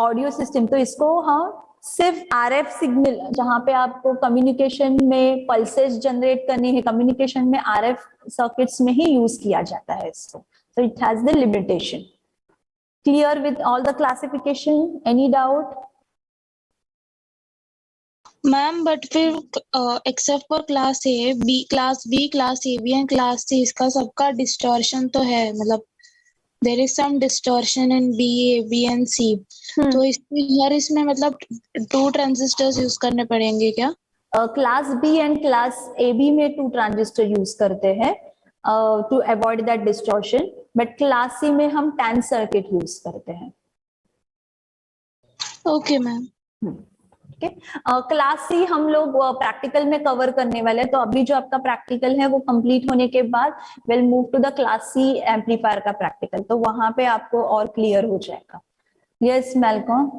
audio system। तो इसको हम सिर्फ RF सिग्नल, जहां पे आपको कम्युनिकेशन में पल्सेस जनरेट करनी है, कम्युनिकेशन में RF सर्किट्स में ही यूज किया जाता है इसको। So it has the limitation. Clear with all the classification? Any doubt? Ma'am but फिर except for class A B, class B, class A B and class C, इसका सबका distortion तो है, मतलब there is some distortion in B, A B and C. तो इसमें मतलब 2 transistors use करने पड़ेंगे क्या? Class B and class A B में 2 ट्रांजिस्टर यूज करते हैं to avoid that distortion, but class C में हम टैन सर्किट यूज करते हैं। Okay ma'am. क्लास सी हम लोग प्रैक्टिकल में कवर करने वाले हैं, तो अभी जो आपका प्रैक्टिकल है वो कंप्लीट होने के बाद will move to the class C amplifier का प्रैक्टिकल, तो वहां पे आपको और क्लियर हो जाएगा। Yes Malcolm.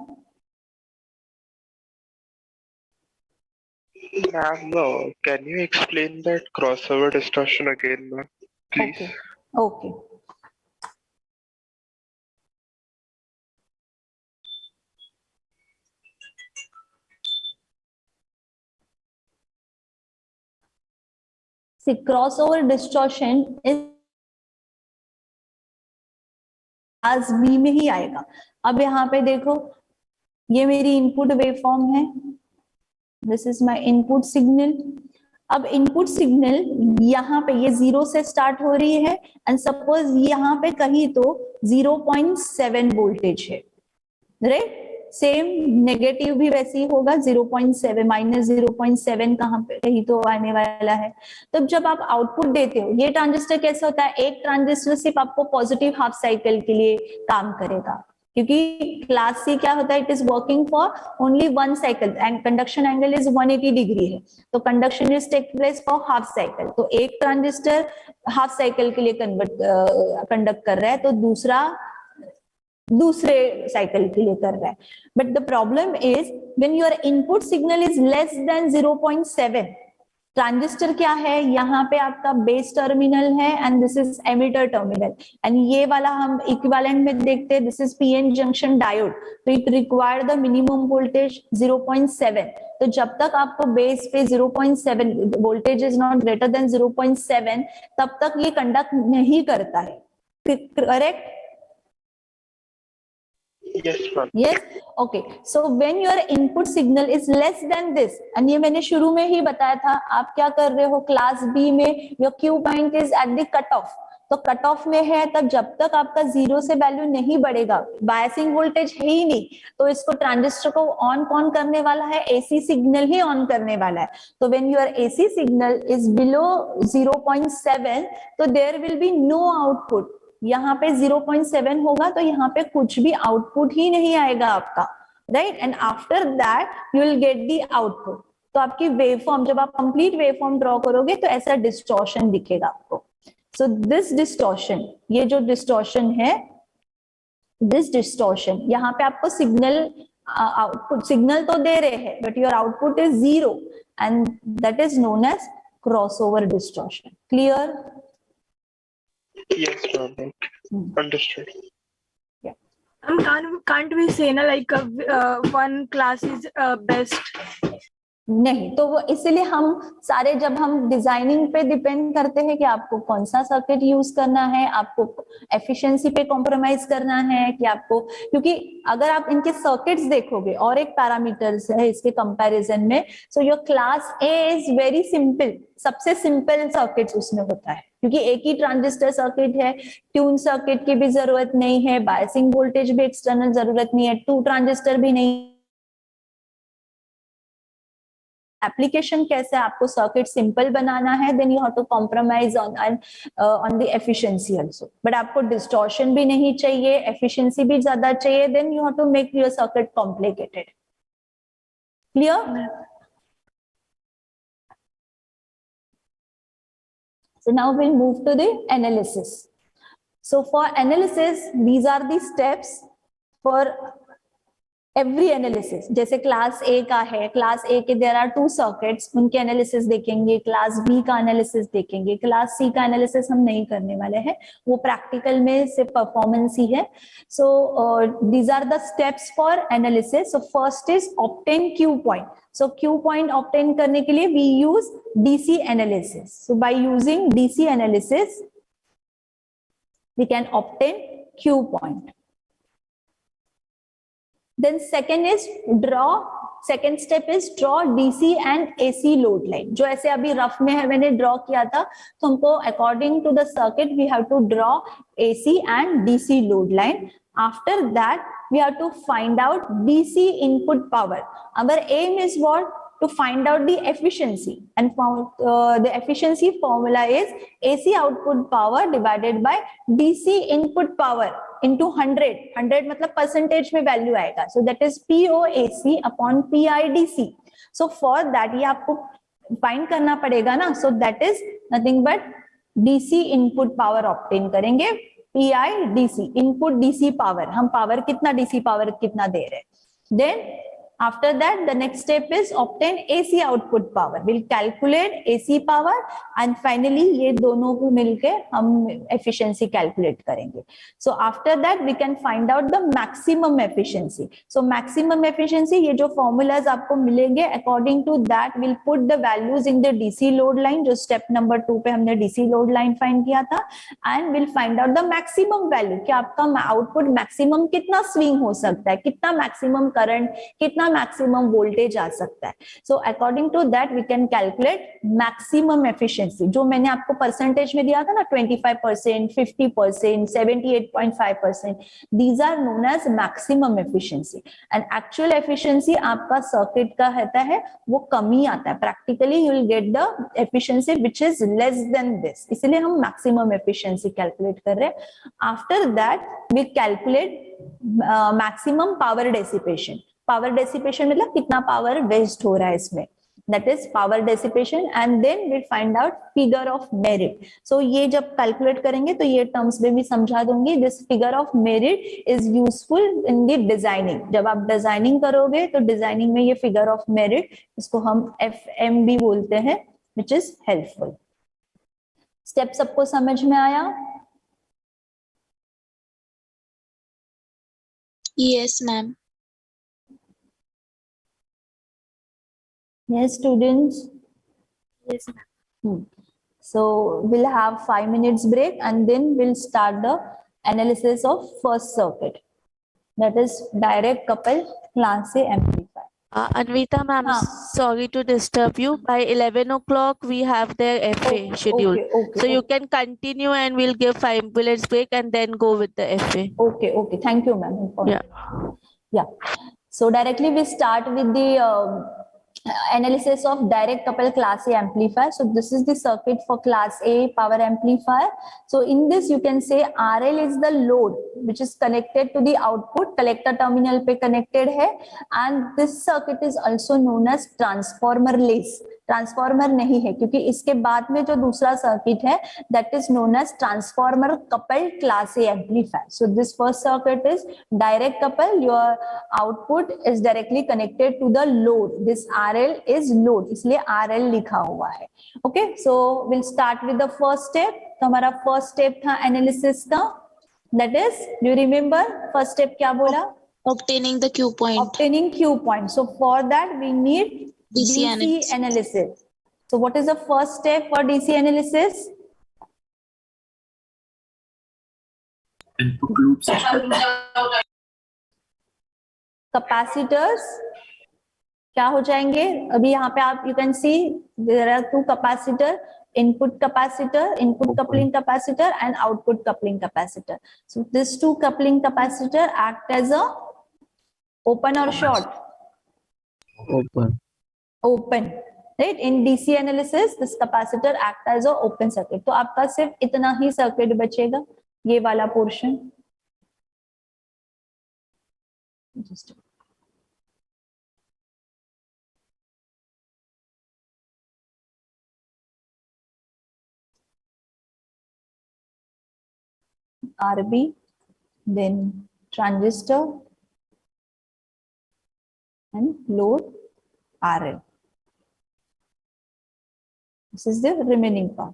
Ma'am, can you explain that crossover distortion again, ma'am, please? Okay. See, crossover distortion is class B में ही आएगा। अब यहाँ पे देखो, ये मेरी इनपुट वेवफॉर्म है, this is my input signal. अब इनपुट सिग्नल यहाँ पे ये 0 से स्टार्ट हो रही है, एंड सपोज यहाँ पे कहीं तो 0.7 वोल्टेज है, राइट? सेम नेगेटिव भी वैसे ही होगा, 0.7 माइनस 0.7 कहाँ पे कहीं तो आने वाला है। तो जब आप आउटपुट देते हो, ये ट्रांजिस्टर कैसे होता है? एक ट्रांजिस्टर सिर्फ आपको पॉजिटिव हाफ साइकिल के लिए काम करेगा, क्योंकि क्लास सी क्या होता है, it is working for only 1 cycle, and conduction angle is 180 degree है, तो conduction is take place for half cycle. तो एक ट्रांजिस्टर हाफ साइकिल के लिए कंडक्ट कर रहा है, तो दूसरे साइकिल के लिए कर रहा है। But the problem is when your input signal is less than 0.7, transistor क्या है, यहाँ पे आपका बेस टर्मिनल है and this is emitter terminal, and ये वाला हम इक्विवेलेंट में देखते हैं, this is PN junction diode, तो it require the minimum voltage 0.7। तो जब तक आपको बेस पे 0.7 voltage is not greater than 0.7, तब तक ये कंडक्ट नहीं करता है, correct? Yes, ma'am. Yes, okay. So when your input signal is less than this, and ये मैंने शुरू में ही बताया था, आप क्या कर रहे हो क्लास बी में, your Q point is at the cut off, तो कट ऑफ में है, तब जब तक आपका 0 से वैल्यू नहीं बढ़ेगा, बायसिंग वोल्टेज है ही नहीं, तो इसको ट्रांजिस्टर को ऑन कौन करने वाला है? एसी सिग्नल ही ऑन करने वाला है। तो when your AC signal is below 0.7, तो there will be no output. यहाँ पे 0.7 होगा, तो यहाँ पे कुछ भी आउटपुट ही नहीं आएगा आपका, right? And after that you will get the output. तो आपकी वेवफॉर्म, जब आप कंप्लीट वेवफॉर्म ड्रॉ करोगे तो ऐसा डिस्टॉर्शन दिखेगा आपको। सो दिस डिस्टॉर्शन, ये जो डिस्टॉर्शन है, दिस डिस्टॉर्शन, यहाँ पे आपको सिग्नल आउटपुट सिग्नल तो दे रहे हैं, but your output is 0, and that is known as crossover distortion. Clear? Yes, ma'am. Okay. Understood. Can't we say na like one class is best? नहीं, तो वो इसीलिए हम सारे जब हम डिजाइनिंग पे डिपेंड करते हैं कि आपको कौन सा सर्किट यूज करना है, आपको एफिशिएंसी पे कॉम्प्रोमाइज करना है कि आपको, क्योंकि अगर आप इनके सर्किट्स देखोगे और एक पैरामीटर्स है इसके कंपैरिजन में, so your class A is very simple, सबसे सिंपल सर्किट्स उसमें होता है क्योंकि एक ही ट्रांजिस्टर सर्किट है, ट्यून सर्किट की भी जरूरत नहीं है, बायसिंग वोल्टेज भी एक्सटर्नल जरूरत नहीं है, 2 ट्रांजिस्टर भी नहीं। एप्लीकेशन कैसे आपको सर्किट सिंपल बनाना है, then you have to compromise on the efficiency also, but आपको डिस्टॉर्शन भी नहीं चाहिए, एफिशिएंसी भी ज्यादा चाहिए, then you have to make your circuit complicated. Clear? So now we'll move to the analysis. So for analysis, these are the steps for every analysis. जैसे class ए का है, क्लास ए के देयर आर 2 सर्किट्स, उनके analysis देखेंगे, class B का analysis देखेंगे, class C का analysis हम नहीं करने वाले हैं, वो प्रैक्टिकल में सिर्फ परफॉर्मेंस ही है। So these are the steps for analysis. So first is obtain Q point. So Q point obtain करने के लिए we use DC analysis. So by using DC analysis we can obtain Q point. Then second is draw, second step is draw DC and AC load line. जो ऐसे अभी rough में है मैंने draw किया था, तो हमको according to the circuit we have to draw AC and DC load line. After that we have to find out DC input power. Our aim is what? To find out the efficiency, and the efficiency formula is AC output power divided by DC input power into 100. 100 मतलब percentage में value आएगा, so that is POAC upon PIDC. So for that ये आपको find करना पड़ेगा ना, so that is nothing but DC input power obtain करेंगे, PIDC input DC power, हम पावर कितना DC पावर कितना दे रहे हैं। Then after that the next step is obtain AC output power. We'll calculate AC power and finally ये दोनों को मिलके हम efficiency calculate करेंगे। So after that we can find out the maximum efficiency. So maximum efficiency ये जो formulas आपको मिलेंगे, according to that we'll put the values in the DC load line, जो step number 2 पे हमने DC load line find किया था, and we'll find out the maximum value कि आपका output maximum कितना swing हो सकता है, कितना maximum current, कितना maximum voltage आ सकता है। So according to that we can calculate maximum efficiency, जो मैंने आपको परसेंटेज में दिया था ना, 25%, 50%, 78.5%, these are known as maximum efficiency. And actual efficiency आपका सर्किट का रहता है वो कम ही आता है, practically you will get the efficiency which is less than this, इसलिए हम maximum efficiency calculate कर रहे हैं। After that we calculate maximum power dissipation. Power dissipation मतलब कितना पावर वेस्ट हो रहा है इसमें, that is power dissipation, and then we find out figure of merit. So ये जब कैलकुलेट करेंगे तो ये टर्म्स में भी समझा दूंगी। This figure of merit is useful in the designing. जब आप डिजाइनिंग करोगे तो डिजाइनिंग में ये फिगर ऑफ मेरिट, इसको हम FM भी बोलते हैं, which is helpful. स्टेप सबको समझ में आया? Yes, ma'am. Yes, students. Yes, ma'am. So we'll have 5 minutes break and then we'll start the analysis of first circuit. That is direct couple class A amplifier. Anvita ma'am, sorry to disturb you. By 11 o'clock we have their FA scheduled. Okay, So you can continue and we'll give 5 minutes break and then go with the FA. Okay. Thank you, ma'am. Yeah. So directly we start with the analysis of direct couple class A amplifier. So this is the circuit for class A power amplifier. So in this you can say RL is the load which is connected to the output, collector terminal पे connected है, and this circuit is also known as transformer less. Transformer नहीं है, क्योंकि इसके बाद में जो दूसरा सर्किट है that is known as transformer coupled class A amplifier. So this first circuit is direct couple, your output is directly connected to the load, this RL is load, इसलिए RL लिखा हुआ है. Okay, so will start with the first step. तो हमारा first step था analysis का, that is, do you remember first step क्या बोला? Obtaining the Q point. Obtaining Q point. So for that we need DC analysis. So what is the first step for DC analysis? Input loops. Capacitors क्या हो जाएंगे? अभी यहाँ पे आप, you can see there are two capacitor, input capacitor, input coupling capacitor and output coupling capacitor. So these two coupling capacitor act as a open or short? Open, right? In DC analysis this capacitor act as a open circuit. तो आपका सिर्फ इतना ही circuit बचेगा, ये वाला portion. RB, then transistor and load RL. This is the remaining part.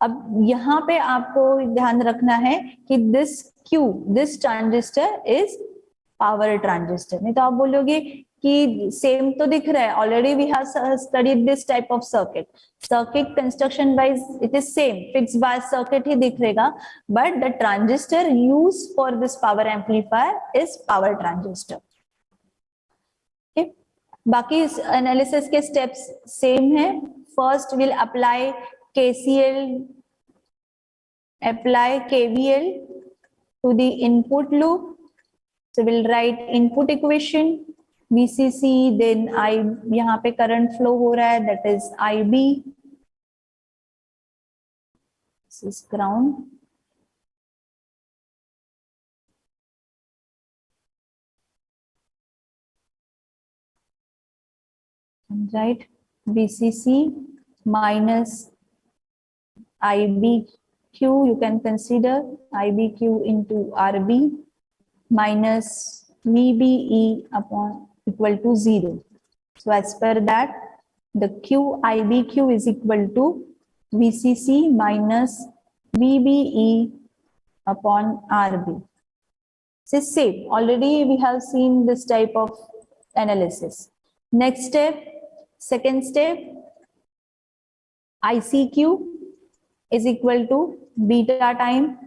अब यहाँ पे आपको ध्यान रखना है कि this transistor is power transistor. नहीं तो आप बोलोगे कि सेम तो दिख रहा है, already we have studied this type of circuit. Circuit construction wise it is same, fix bias circuit ही दिख रहेगा, but the transistor use for this power amplifier is power transistor. बाकी एनालिसिस के स्टेप्स सेम है. First will apply KCL, apply KVL to the input loop. So we'll write input equation VCC, then I, यहाँ पे current flow हो रहा है, that is IB. This is ground. And write VCC minus IBQ, you can consider IBQ into RB minus VBE upon equal to 0. So as per that, the IBQ is equal to VCC minus VBE upon RB. So same, already we have seen this type of analysis. Next step, second step, ICQ is equal to beta time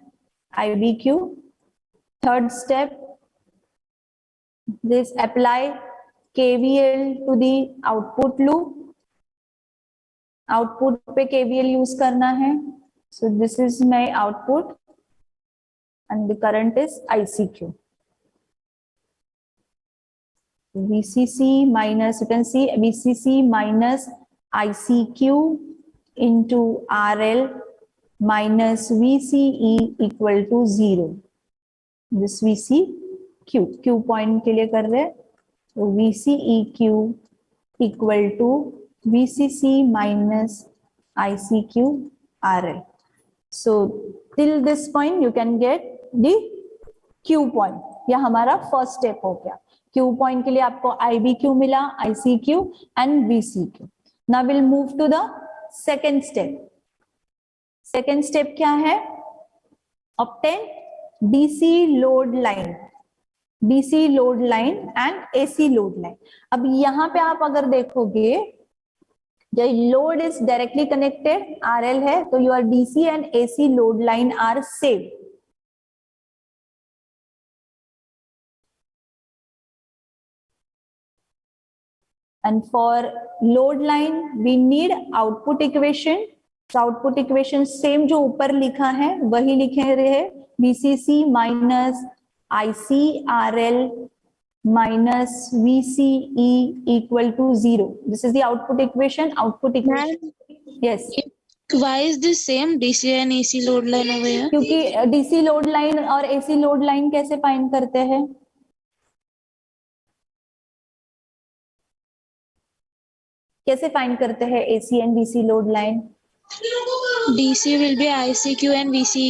IBQ. Third step, this apply KVL to the output loop. Output पे KVL use करना है. So this is my output and the current is ICQ. VCC minus, you can see VCC minus ICQ into RL minus VCE equal to 0. This VCQ, Q point के लिए कर रहे हैं. So VCEQ equal to VCC minus ICQ RL. So till this point you can get the Q point. यह हमारा first step हो गया. Q point के लिए आपको IBQ मिला, ICQ and VCQ. Now we'll move to the second step. Second step क्या है? Obtain DC load line, DC load line and AC load line. अब यहाँ पे आप अगर देखोगे, जो load is directly connected RL है, तो your DC and AC load line are same. And for load line we need output equation. So output equation same जो ऊपर लिखा है वही लिखे रहे, VCC minus ICRL minus VCE equal to 0. This is the output equation. Output equation. Yes. Why is this same DC and AC load line over here? क्योंकि DC load line और AC load line कैसे find करते हैं? कैसे find करते हैं AC and DC load line? DC will be ICQ and VC.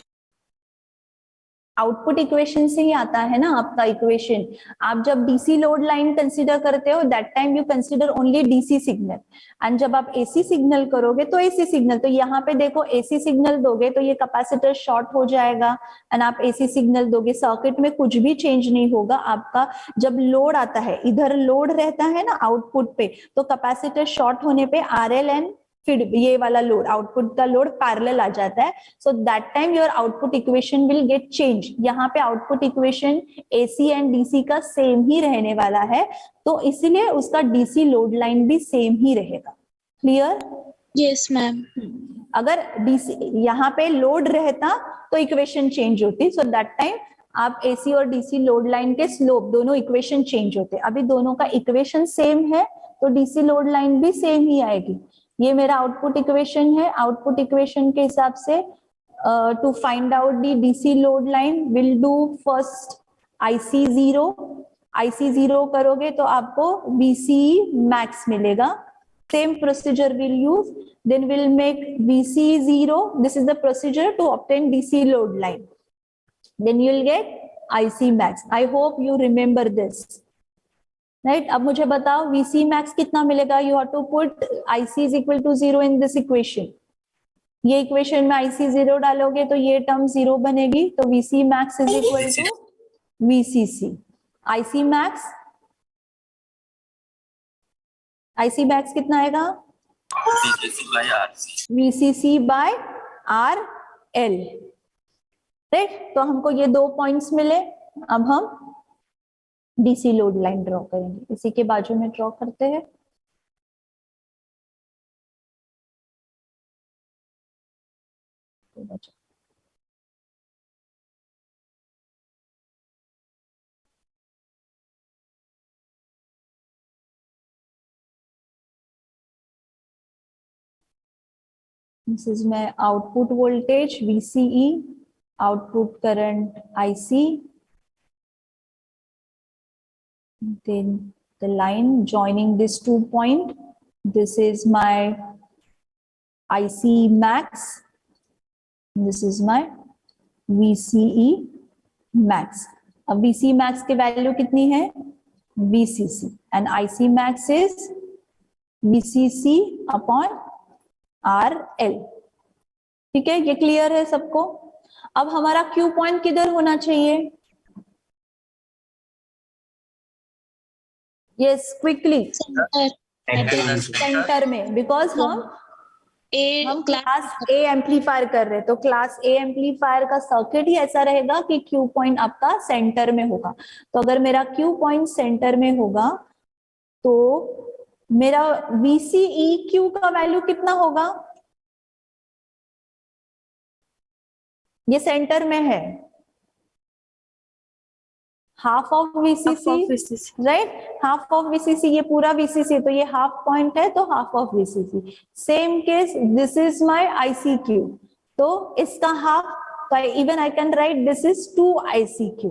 Output equation से ही आता है ना आपका इक्वेशन। आप जब डीसी लोड लाइन कंसीडर करते हो that time you consider only DC signal, and जब आप एसी सिग्नल करोगे तो एसी सिग्नल। तो यहाँ पे देखो एसी सिग्नल दोगे तो ये कैपेसिटर शॉर्ट हो जाएगा, एंड आप एसी सिग्नल दोगे, सर्किट में कुछ भी चेंज नहीं होगा आपका। जब लोड आता है, इधर लोड रहता है ना आउटपुट पे, तो कैपेसिटर शॉर्ट होने पे आरएल एंड फिर ये वाला लोड, आउटपुट का लोड पैरेलल आ जाता है। सो that time your output equation will get change. यहाँ पे output equation AC and DC का सेम ही रहने वाला है, तो इसीलिए उसका डीसी लोड लाइन भी सेम ही रहेगा। क्लियर? Yes, ma'am. अगर डीसी यहाँ पे लोड रहता तो इक्वेशन चेंज होती, सो दैट टाइम आप एसी और डीसी लोड लाइन के स्लोप दोनों इक्वेशन चेंज होते। अभी दोनों का इक्वेशन सेम है तो डीसी लोड लाइन भी सेम ही आएगी। ये मेरा आउटपुट इक्वेशन है। आउटपुट इक्वेशन के हिसाब से to find out the DC load line will do first IC0। IC0 करोगे तो आपको VCE max मिलेगा। Same procedure will use, then will make VCE0। This is the procedure to obtain DC load line, then you will get IC max। I hope you remember this, right? अब मुझे बताओ VC max कितना मिलेगा? You have to put IC is equal to 0 in this equation. ये equation में IC0 डालोगे तो ये टर्म 0 बनेगी, तो VC max is equal to VCC। IC max कितना आएगा? VCC by RL, right? तो हमको ये 2 पॉइंट्स मिले। अब हम डीसी लोड लाइन ड्रॉ करेंगे, इसी के बाजू में ड्रॉ करते हैं। This is my output voltage VCE, output current IC, then the line joining this 2 point, this is my IC max, this is my VCE max। अब VCE max की value कितनी है? VCC, and IC max is VCC upon RL। ठीक है, ये clear है सबको? अब हमारा Q पॉइंट किधर होना चाहिए? यस, क्विकली सेंटर में, बिकॉज हम क्लास A एम्पलीफायर कर रहे हैं, तो क्लास A एम्पलीफायर का सर्किट ही ऐसा रहेगा कि Q पॉइंट आपका सेंटर में होगा। तो अगर मेरा Q पॉइंट सेंटर में होगा तो मेरा VCEQ का वैल्यू कितना होगा? ये सेंटर में है, half of VCC, right? Half of VCC, ये पूरा VCC, तो ये हाफ पॉइंट है तो half of VCC। Same case, this is my ICQ, तो इसका half, even I can write this is 2 ICQ,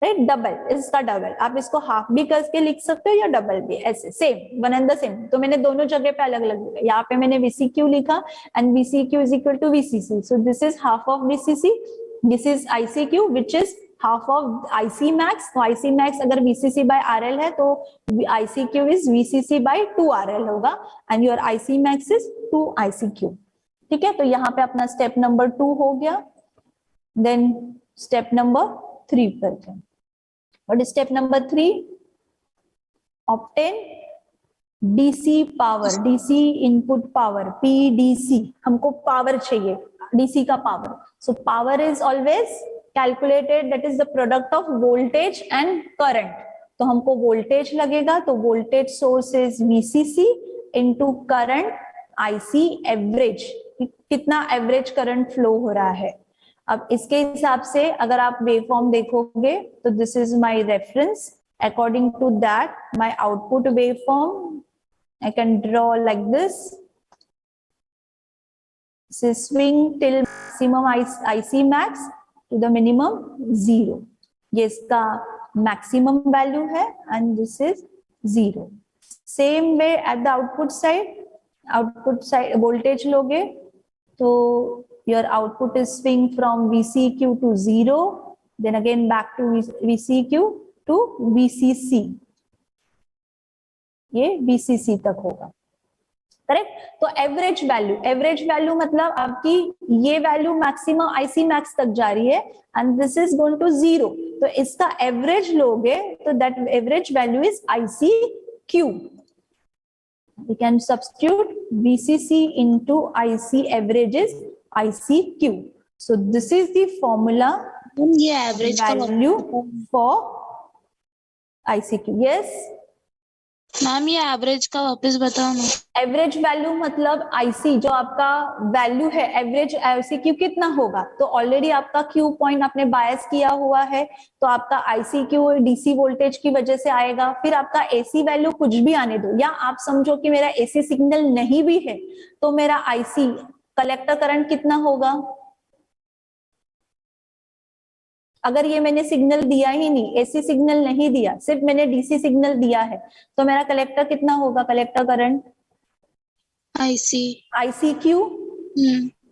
right? Double, इसका डबल। आप इसको हाफ भी करके लिख सकते हो या डबल भी, ऐसे same, one and the same. तो मैंने दोनों जगह पे अलग अलग लिखा, यहाँ पे मैंने VCQ लिखा and VCQ is equal to VCC, so this is half of VCC, this is ICQ which is half of IC max। तो IC max अगर VCC by RL है तो ICQ is VCC by 2 RL होगा, and your IC max is 2 ICQ। ठीक है, तो यहाँ पे अपना स्टेप नंबर 2 हो गया। देन स्टेप नंबर 3 करते हैं। What is step number 3? Obtain DC power, DC input power, PDC। हमको पावर चाहिए, DC का power. So power is always calculated, that is the product of voltage and current। तो हमको voltage लगेगा, तो voltage source is VCC into current IC average. कितना average current flow हो रहा है। अब इसके हिसाब से अगर आप वेवफॉर्म देखोगे तो this is my reference, according to that my output waveform I can draw like this. swing till maximum IC max to the minimum 0। ये इसका मैक्सिमम वैल्यू है and this is 0। Same way at the output side voltage लोगे तो your output is swing from VCQ to 0, then again back to VCQ to VCC, ये VCC तक होगा, correct. तो average value मतलब आपकी ये वैल्यू मैक्सिमम आईसी मैक्स तक जा रही है and this is going to 0, तो इसका एवरेज लोगे तो that average value is IC Q. We can substitute VCC into IC, average is ICQ. So this is the formula ये एवरेज का value for ICQ. Yes, ma'am ये average का वापस बताओ ना। एवरेज वैल्यू मतलब IC जो आपका वैल्यू है, एवरेज ICQ कितना होगा, तो ऑलरेडी आपका Q पॉइंट आपने बायस किया हुआ है, तो आपका ICQ DC वोल्टेज की वजह से आएगा। फिर आपका AC वैल्यू कुछ भी आने दो, या आप समझो कि मेरा AC सिग्नल नहीं भी है तो मेरा IC कलेक्टर करंट कितना होगा, अगर ये मैंने सिग्नल दिया ही नहीं, एसी सिग्नल नहीं दिया, सिर्फ मैंने डीसी सिग्नल दिया है, तो मेरा कलेक्टर कितना होगा, collector current IC Q,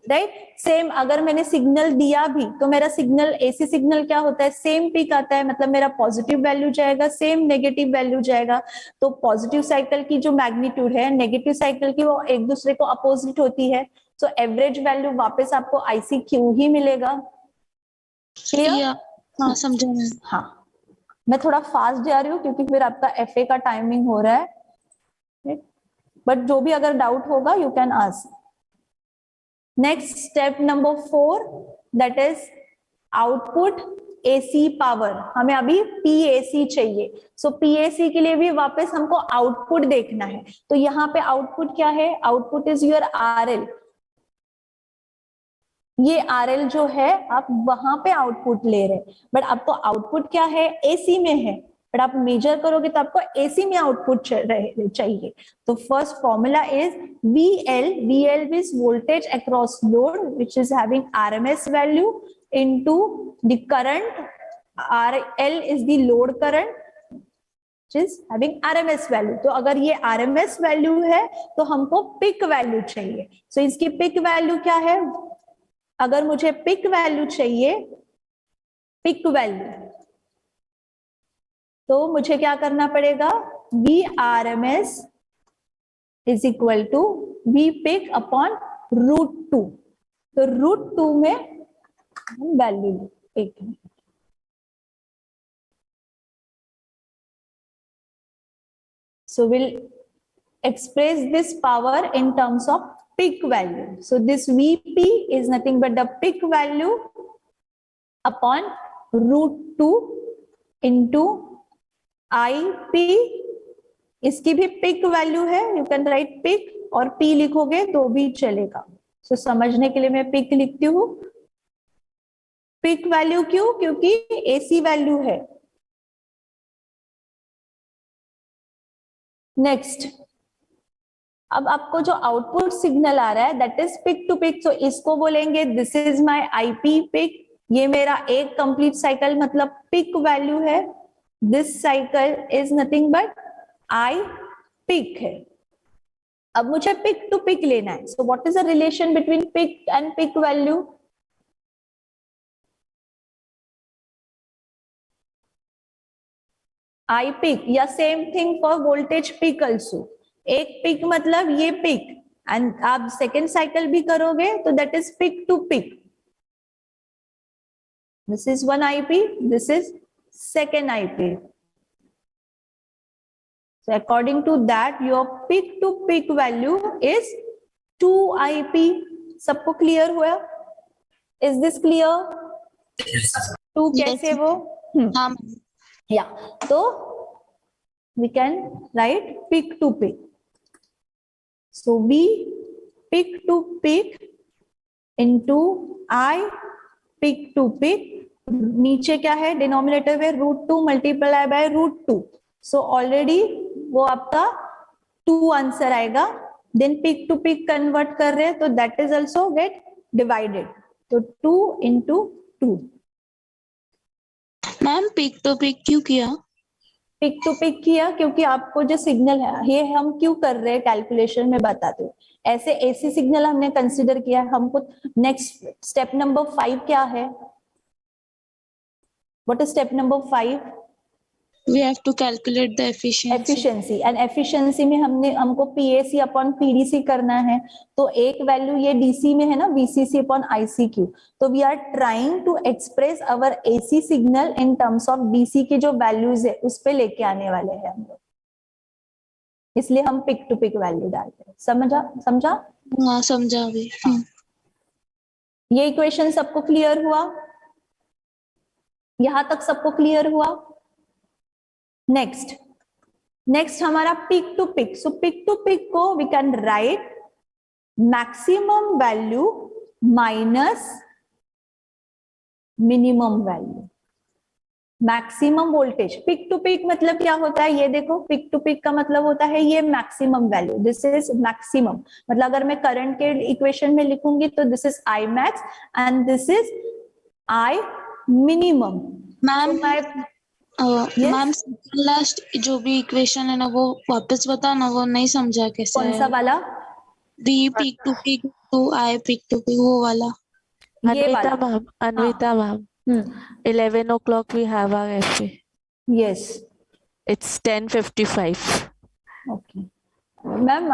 right. Same अगर मैंने सिग्नल दिया भी तो मेरा सिग्नल एसी सिग्नल क्या होता है, सेम पीक आता है, मतलब मेरा पॉजिटिव वैल्यू जाएगा, सेम नेगेटिव वैल्यू जाएगा। तो पॉजिटिव साइकिल की जो मैग्नीट्यूड है, नेगेटिव साइकिल की, वो एक दूसरे को अपोजिट होती है, तो एवरेज वैल्यू वापस आपको आईसी क्यू ही मिलेगा। क्लियर? हाँ समझा मैं। हाँ, मैं थोड़ा फास्ट जा रही हूँ क्योंकि फिर आपका एफए का टाइमिंग हो रहा है, बट जो भी अगर डाउट होगा you can ask. Next step number 4, that is output AC power. हमें अभी पीएसी चाहिए, सो पीएसी के लिए भी वापस हमको आउटपुट देखना है। तो यहाँ पे आउटपुट क्या है, आउटपुट इज योर आरएल। ये आरएल जो है आप वहां पे आउटपुट ले रहे हैं, बट आपको आउटपुट क्या है, एसी में है, बट आप मेजर करोगे तो आपको एसी में आउटपुट चाहिए। तो first formula is VL is voltage across load which is having RMS value into the current, RL is the load current which is having RMS value. तो अगर ये RMS वैल्यू है तो हमको पिक वैल्यू चाहिए। सो इसकी पिक वैल्यू क्या है, अगर मुझे पिक वैल्यू चाहिए, पिक वैल्यू, तो मुझे क्या करना पड़ेगा, VRMS is equal to V peak upon √2। तो √2 में हम वैल्यू, एक minute, so we'll express this power in terms of peak value. So this VP is nothing but the peak value upon √2 into IP, इसकी भी pick value है, you can write pick और P लिखोगे तो भी चलेगा। सो समझने के लिए मैं पिक लिखती हूँ। पिक वैल्यू क्यों, क्योंकि एसी वैल्यू है। नेक्स्ट, अब आपको जो आउटपुट सिग्नल आ रहा है that is peak to peak, तो इसको बोलेंगे this is my IP peak. ये मेरा एक कंप्लीट साइकिल मतलब पिक वैल्यू है। This cycle is nothing but I peak है। अब मुझे पिक टू पिक लेना है, so what is the relation between peak and peak value, I peak, या same thing for voltage peak also. एक peak मतलब ये पिक, एंड आप सेकेंड साइकिल भी करोगे तो that is peak to peak. This is one IP, this is second IP. So according to that, your peak to peak value is 2 IP. सबको clear हुआ? Is this clear? 2 कैसे वो? हाँ Yeah. तो we can write peak to peak. So we peak to peak into I peak to peak. नीचे क्या है denominator में √2 मल्टीप्लाई बाय √2. सो ऑलरेडी वो आपका 2 आंसर आएगा। Then peak to peak convert कर रहे हैं तो that is also get divided, तो 2 into 2। Ma'am peak to peak क्यों किया? पिक टू पिक किया क्योंकि आपको जो सिग्नल है ये हम क्यों कर रहे हैं कैलकुलेशन में बताते हूँ। ऐसे एसी सिग्नल हमने कंसीडर किया है, हमको नेक्स्ट स्टेप नंबर 5 क्या है? What is step number 5? We have to calculate the efficiency. Efficiency, and efficiency में हमको पीएसी अपॉन पीडीसी करना है। तो एक वैल्यू ये डीसी में है ना, वीसीसी अपॉन आईसीक्यू। तो we are trying to express our AC signal in terms of DC की जो वैल्यूज है उस पे लेके आने वाले हैं हम लोग, इसलिए हम पिक टू पिक वैल्यू डालते हैं। समझा? हाँ समझा भी। ये इक्वेशन सबको क्लियर हुआ? यहां तक सबको क्लियर हुआ? नेक्स्ट हमारा peak to peak. So peak to peak को we can write maximum value minus minimum value, maximum voltage. Peak to peak मतलब क्या होता है ये देखो, पिक टू पिक का मतलब होता है ये maximum value, this is maximum. मतलब अगर मैं करंट के इक्वेशन में लिखूंगी तो this is I max and this is I minimum. Ma'am Yes? Ma'am last जो भी इक्वेशन है ना वो वापस बताना, वो नहीं समझा कैसे कौन सा है। वाला? B peak to I peak to peak वो वाला। ये Anvita वाला। ma'am, Anvita ma'am, 11 o'clock we have our FA. Yes. It's 10:55. Okay. Ma'am,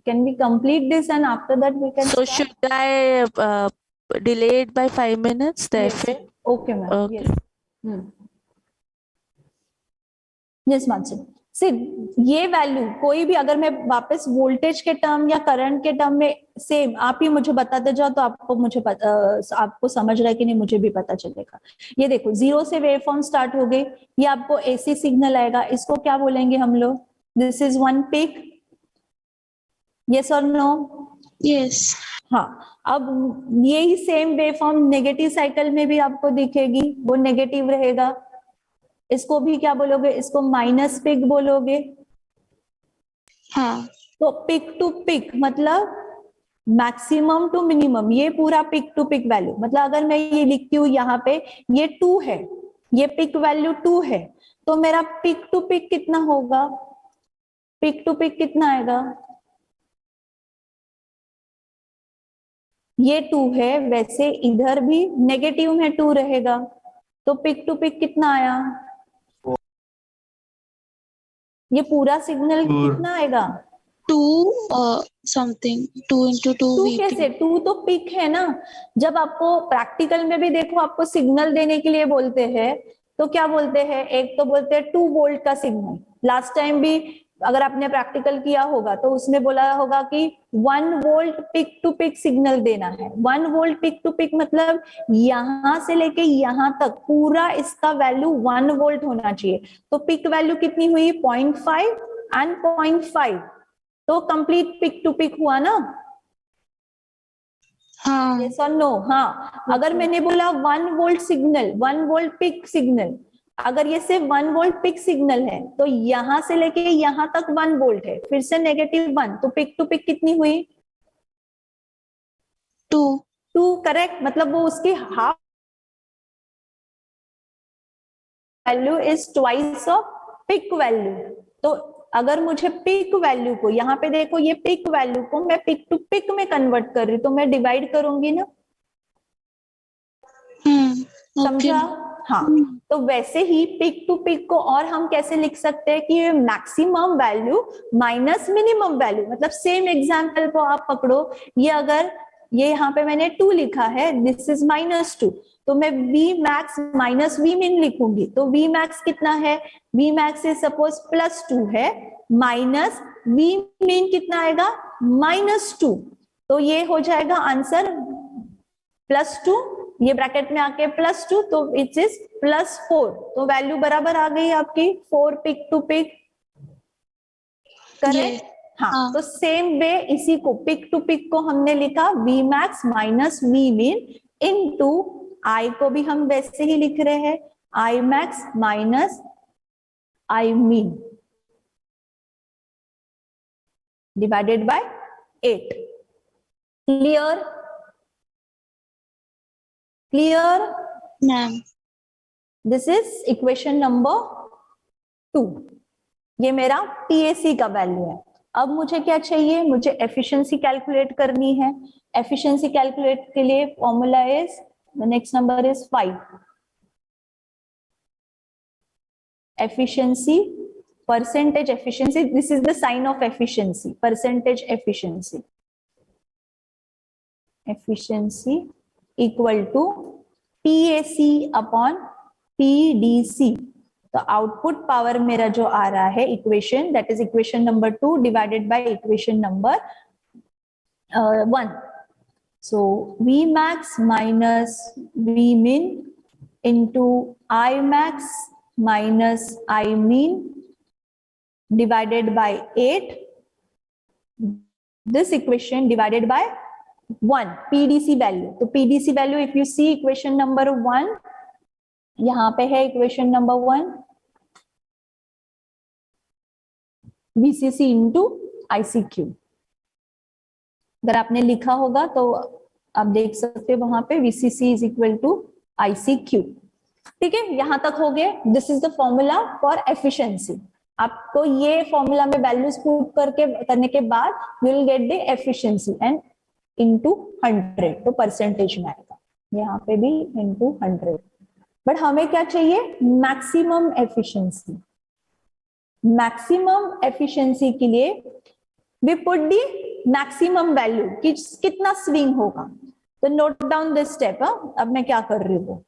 can we complete this and after that we can So start? should I delay it by 5 minutes, the Yes. FA? Okay, ma'am. Okay. Yes. Yes, Mansi. See, ये value कोई भी अगर मैं वापस voltage के term या current के term में सेम आप ही मुझे बताते जाओ तो आपको समझ रहा है कि नहीं मुझे भी पता चलेगा। ये देखो 0 से वेव फॉर्म स्टार्ट हो गई, ये आपको एसी सिग्नल आएगा, इसको क्या बोलेंगे हम लोग? This is one peak. Yes और नो? यस। हाँ, अब यही same wave form negative cycle में भी आपको दिखेगी, वो नेगेटिव रहेगा। इसको भी क्या बोलोगे? इसको माइनस पिक बोलोगे। हाँ। तो पिक टू पिक मतलब मैक्सिमम टू मिनिमम, ये पूरा पिक टू पिक वैल्यू। मतलब अगर मैं ये लिखती हूँ यहाँ पे ये 2 है, ये पिक वैल्यू 2 है, तो मेरा पिक टू पिक कितना होगा? पिक टू पिक कितना आएगा? ये 2 है, वैसे इधर भी नेगेटिव में 2 रहेगा, तो पिक टू पिक कितना आया? ये पूरा सिग्नल कितना आएगा? 2 समथिंग 2 into 2 2 VP। कैसे? 2 तो पिक है ना। जब आपको प्रैक्टिकल में भी देखो आपको सिग्नल देने के लिए बोलते हैं तो क्या बोलते हैं? एक तो बोलते हैं 2 वोल्ट का सिग्नल। लास्ट टाइम भी अगर आपने प्रैक्टिकल किया होगा तो उसमें बोला होगा कि 1 volt peak to peak signal देना है। 1 वोल्ट पिक टू पिक मतलब यहां से लेके यहां तक पूरा इसका वैल्यू 1 वोल्ट होना चाहिए। तो पिक वैल्यू कितनी हुई? 0.5 एंड 0.5, तो कंप्लीट पिक टू पिक हुआ ना? हाँ। यस और नो? हाँ। अगर मैंने बोला 1 volt signal, 1 volt peak signal, अगर ये सिर्फ 1 वोल्ट पिक सिग्नल है तो यहां से लेके यहां तक 1 वोल्ट है, फिर से -1, तो पिक टू पिक कितनी हुई? 2 करेक्ट। मतलब वो उसकी half value is twice of peak value. तो अगर मुझे पिक वैल्यू को, यहाँ पे देखो ये पिक वैल्यू को मैं पिक टू पिक में कन्वर्ट कर रही हूँ तो मैं डिवाइड करूंगी ना। समझा? हाँ। तो वैसे ही पिक टू पिक को और हम कैसे लिख सकते हैं कि ये maximum value minus minimum value. मतलब सेम एग्जांपल को आप पकड़ो, ये अगर ये यहाँ पे मैंने 2 लिखा है, दिस इज -2, तो मैं V max minus V min लिखूंगी। तो V max कितना है? V max इज सपोज +2 है, माइनस V min कितना आएगा? -2। तो ये हो जाएगा आंसर +2, ये ब्रैकेट में आके +2, तो इट इज +4। तो वैल्यू बराबर आ गई आपकी 4 पिक टू पिक। करेक्ट? हाँ। तो सेम वे इसी को पिक टू पिक को हमने लिखा V max minus V min into I को भी हम वैसे ही लिख रहे हैं I max minus I min divided by 8। Clear? Clear? Ma'am. This is equation number 2। ये मेरा PAC का वैल्यू है। अब मुझे क्या चाहिए, मुझे एफिशिएंसी कैलकुलेट करनी है। एफिशिएंसी कैलकुलेट के लिए formula is, the next number is 5। efficiency, percentage efficiency, this is the sign of efficiency, percentage efficiency, efficiency equal to PAC upon PDC। तो आउटपुट पावर मेरा जो आ रहा है equation, that is equation number 2 divided by equation number 1। So V max minus V min into I max minus I mean divided by 8, this equation divided by 1 PDC value। तो PDC value if you see equation number 1, यहां पे है equation number 1, VCC into ICQ। अगर आपने लिखा होगा तो आप देख सकते हो वहां पे VCC is equal to ICQ। ठीक है, यहां तक हो गए। This is the formula for efficiency. आपको ये फॉर्मूला में वैल्यूज पुट करने के बाद you will get the efficiency and into 100, तो परसेंटेज में आएगा, यहाँ पे भी इनटू 100। बट हमें क्या चाहिए, मैक्सिमम एफिशिएंसी। मैक्सिमम एफिशिएंसी के लिए we put the maximum value, कितना स्विंग होगा। तो नोट डाउन दिस स्टेप। अब मैं क्या कर रही हूँ,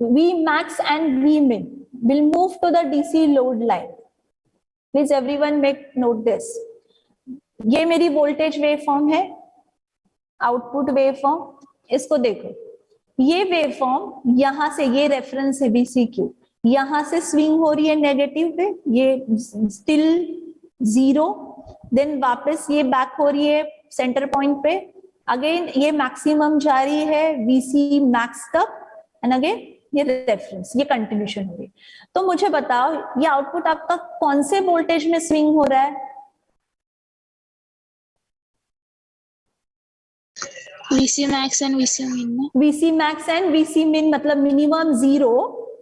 V max and V min will move to the DC load line. Please everyone make note this. ये मेरी वोल्टेज वेवफॉर्म है, आउटपुट वेवफॉर्म। इसको देखो, ये वेवफॉर्म यहां से, ये रेफरेंस है VCQ, यहां से स्विंग हो रही है नेगेटिव पे, ये स्टिल 0, देन वापस ये बैक हो रही है सेंटर पॉइंट पे, अगेन ये मैक्सिमम जा रही है VC मैक्स तक, एंड अगेन ये रेफरेंस, ये कंटिन्यूशन हो रही है। तो मुझे बताओ ये आउटपुट आपका कौन से वोल्टेज में स्विंग हो रहा है? VC max and VC min में। VC max and VC min मतलब minimum 0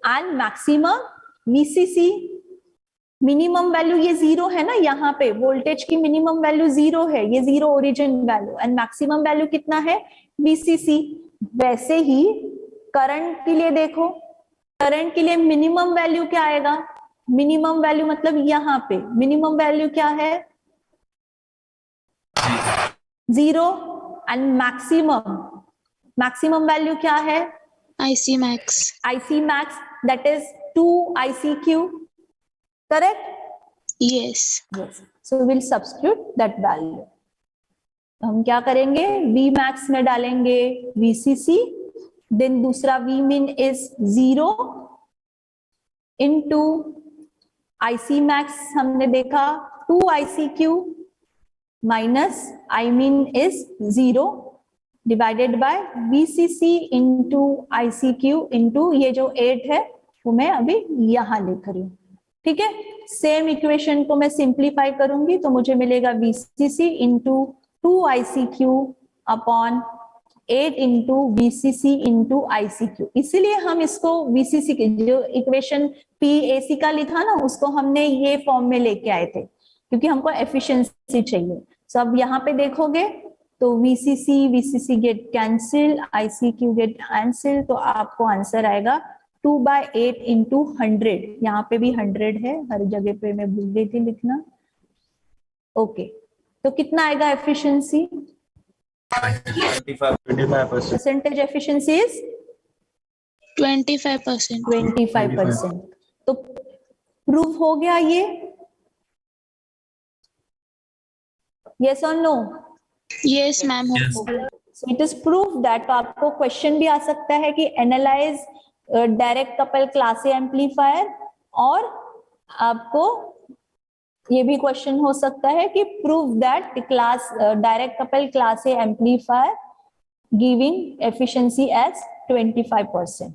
and maximum VCC। Minimum value ये 0 है ना, यहाँ पे वोल्टेज की मिनिमम वैल्यू 0 है, ये 0 origin value, and maximum value कितना है, VCC। वैसे ही करंट के लिए देखो, करंट के लिए मिनिमम वैल्यू क्या आएगा, मिनिमम वैल्यू मतलब यहाँ पे मिनिमम वैल्यू क्या है, 0, एंड मैक्सिमम वैल्यू क्या है, IC max। IC max, that is 2 ICQ, correct? Yes। Yes. So we'll substitute that value. हम क्या करेंगे, V max में डालेंगे VCC, देन दूसरा V min is 0 into IC max हमने देखा 2 ICQ minus I min is 0 divided by VCC into ICQ into ये जो 8 है वो मैं अभी यहां लिख रही हूँ। ठीक है, सेम इक्वेशन को मैं सिंप्लीफाई करूंगी तो मुझे मिलेगा VCC into 2 ICQ upon 8 into VCC into ICQ। इसीलिए हम इसको VCC के जो इक्वेशन PAC का लिखा ना, उसको हमने ये फॉर्म में लेके आए थे क्योंकि हमको एफिशिएंसी चाहिए। सो अब यहाँ पे देखोगे तो VCC get cancel, ICQ get cancel, तो आपको आंसर आएगा 2/8 into 100। यहाँ पे भी 100 है, हर जगह पे मैं भूल गई थी लिखना। ओके, तो कितना आएगा एफिशिएंसी, 25%। Percentage efficiency is 25%। 25%। तो प्रूव हो गया ये, यस और no? Yes ma'am. So it is proof that। तो आपको क्वेश्चन भी आ सकता है कि analyse direct couple class A amplifier, और आपको ये भी क्वेश्चन हो सकता है कि prove that class direct couple class A amplifier giving efficiency as 25%।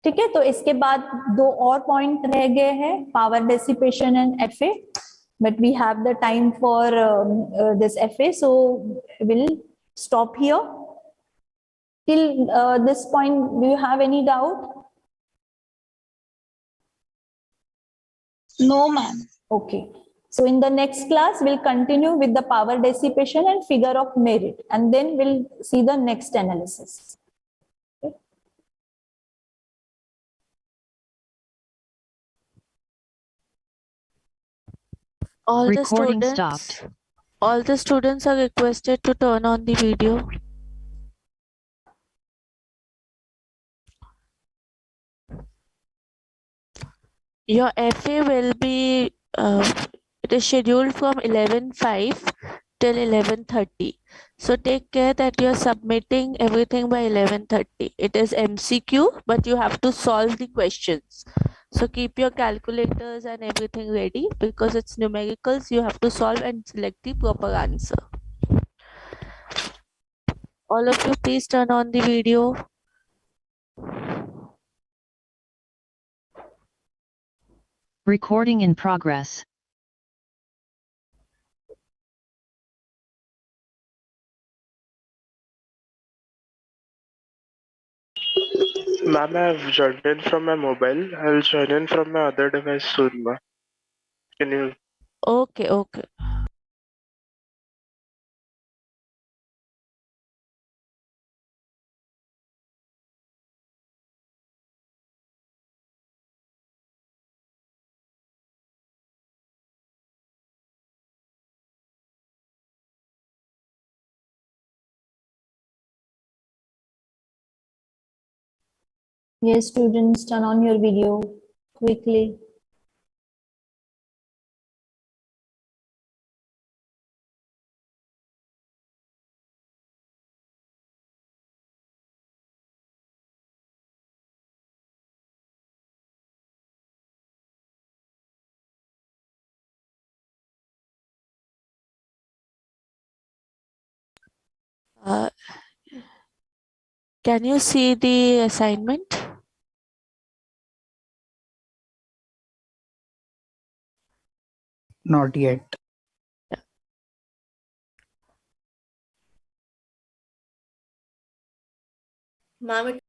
ठीक है, तो इसके बाद 2 और पॉइंट रह गए हैं, power dissipation and FA, but we have the time for this FA, so we'll stop here till this point. Do you have any doubt? No, ma'am. Okay. So in the next class, we'll continue with the power dissipation and figure of merit, and then we'll see the next analysis. Okay. Recording stopped. All the students are requested to turn on the video. Your FA will be it is scheduled from 11:05 till 11:30. So take care that you're submitting everything by 11:30. It is MCQ, but you have to solve the questions. So keep your calculators and everything ready because it's numericals. You have to solve and select the proper answer. All of you, please turn on the video. Recording in progress. Ma'am, I've joined in from my mobile. I'll join in from my other device soon, ma'am. Can you? Okay, okay. Yes, students, turn on your video quickly. Uh, can you see the assignment? Not yet. Ma'am,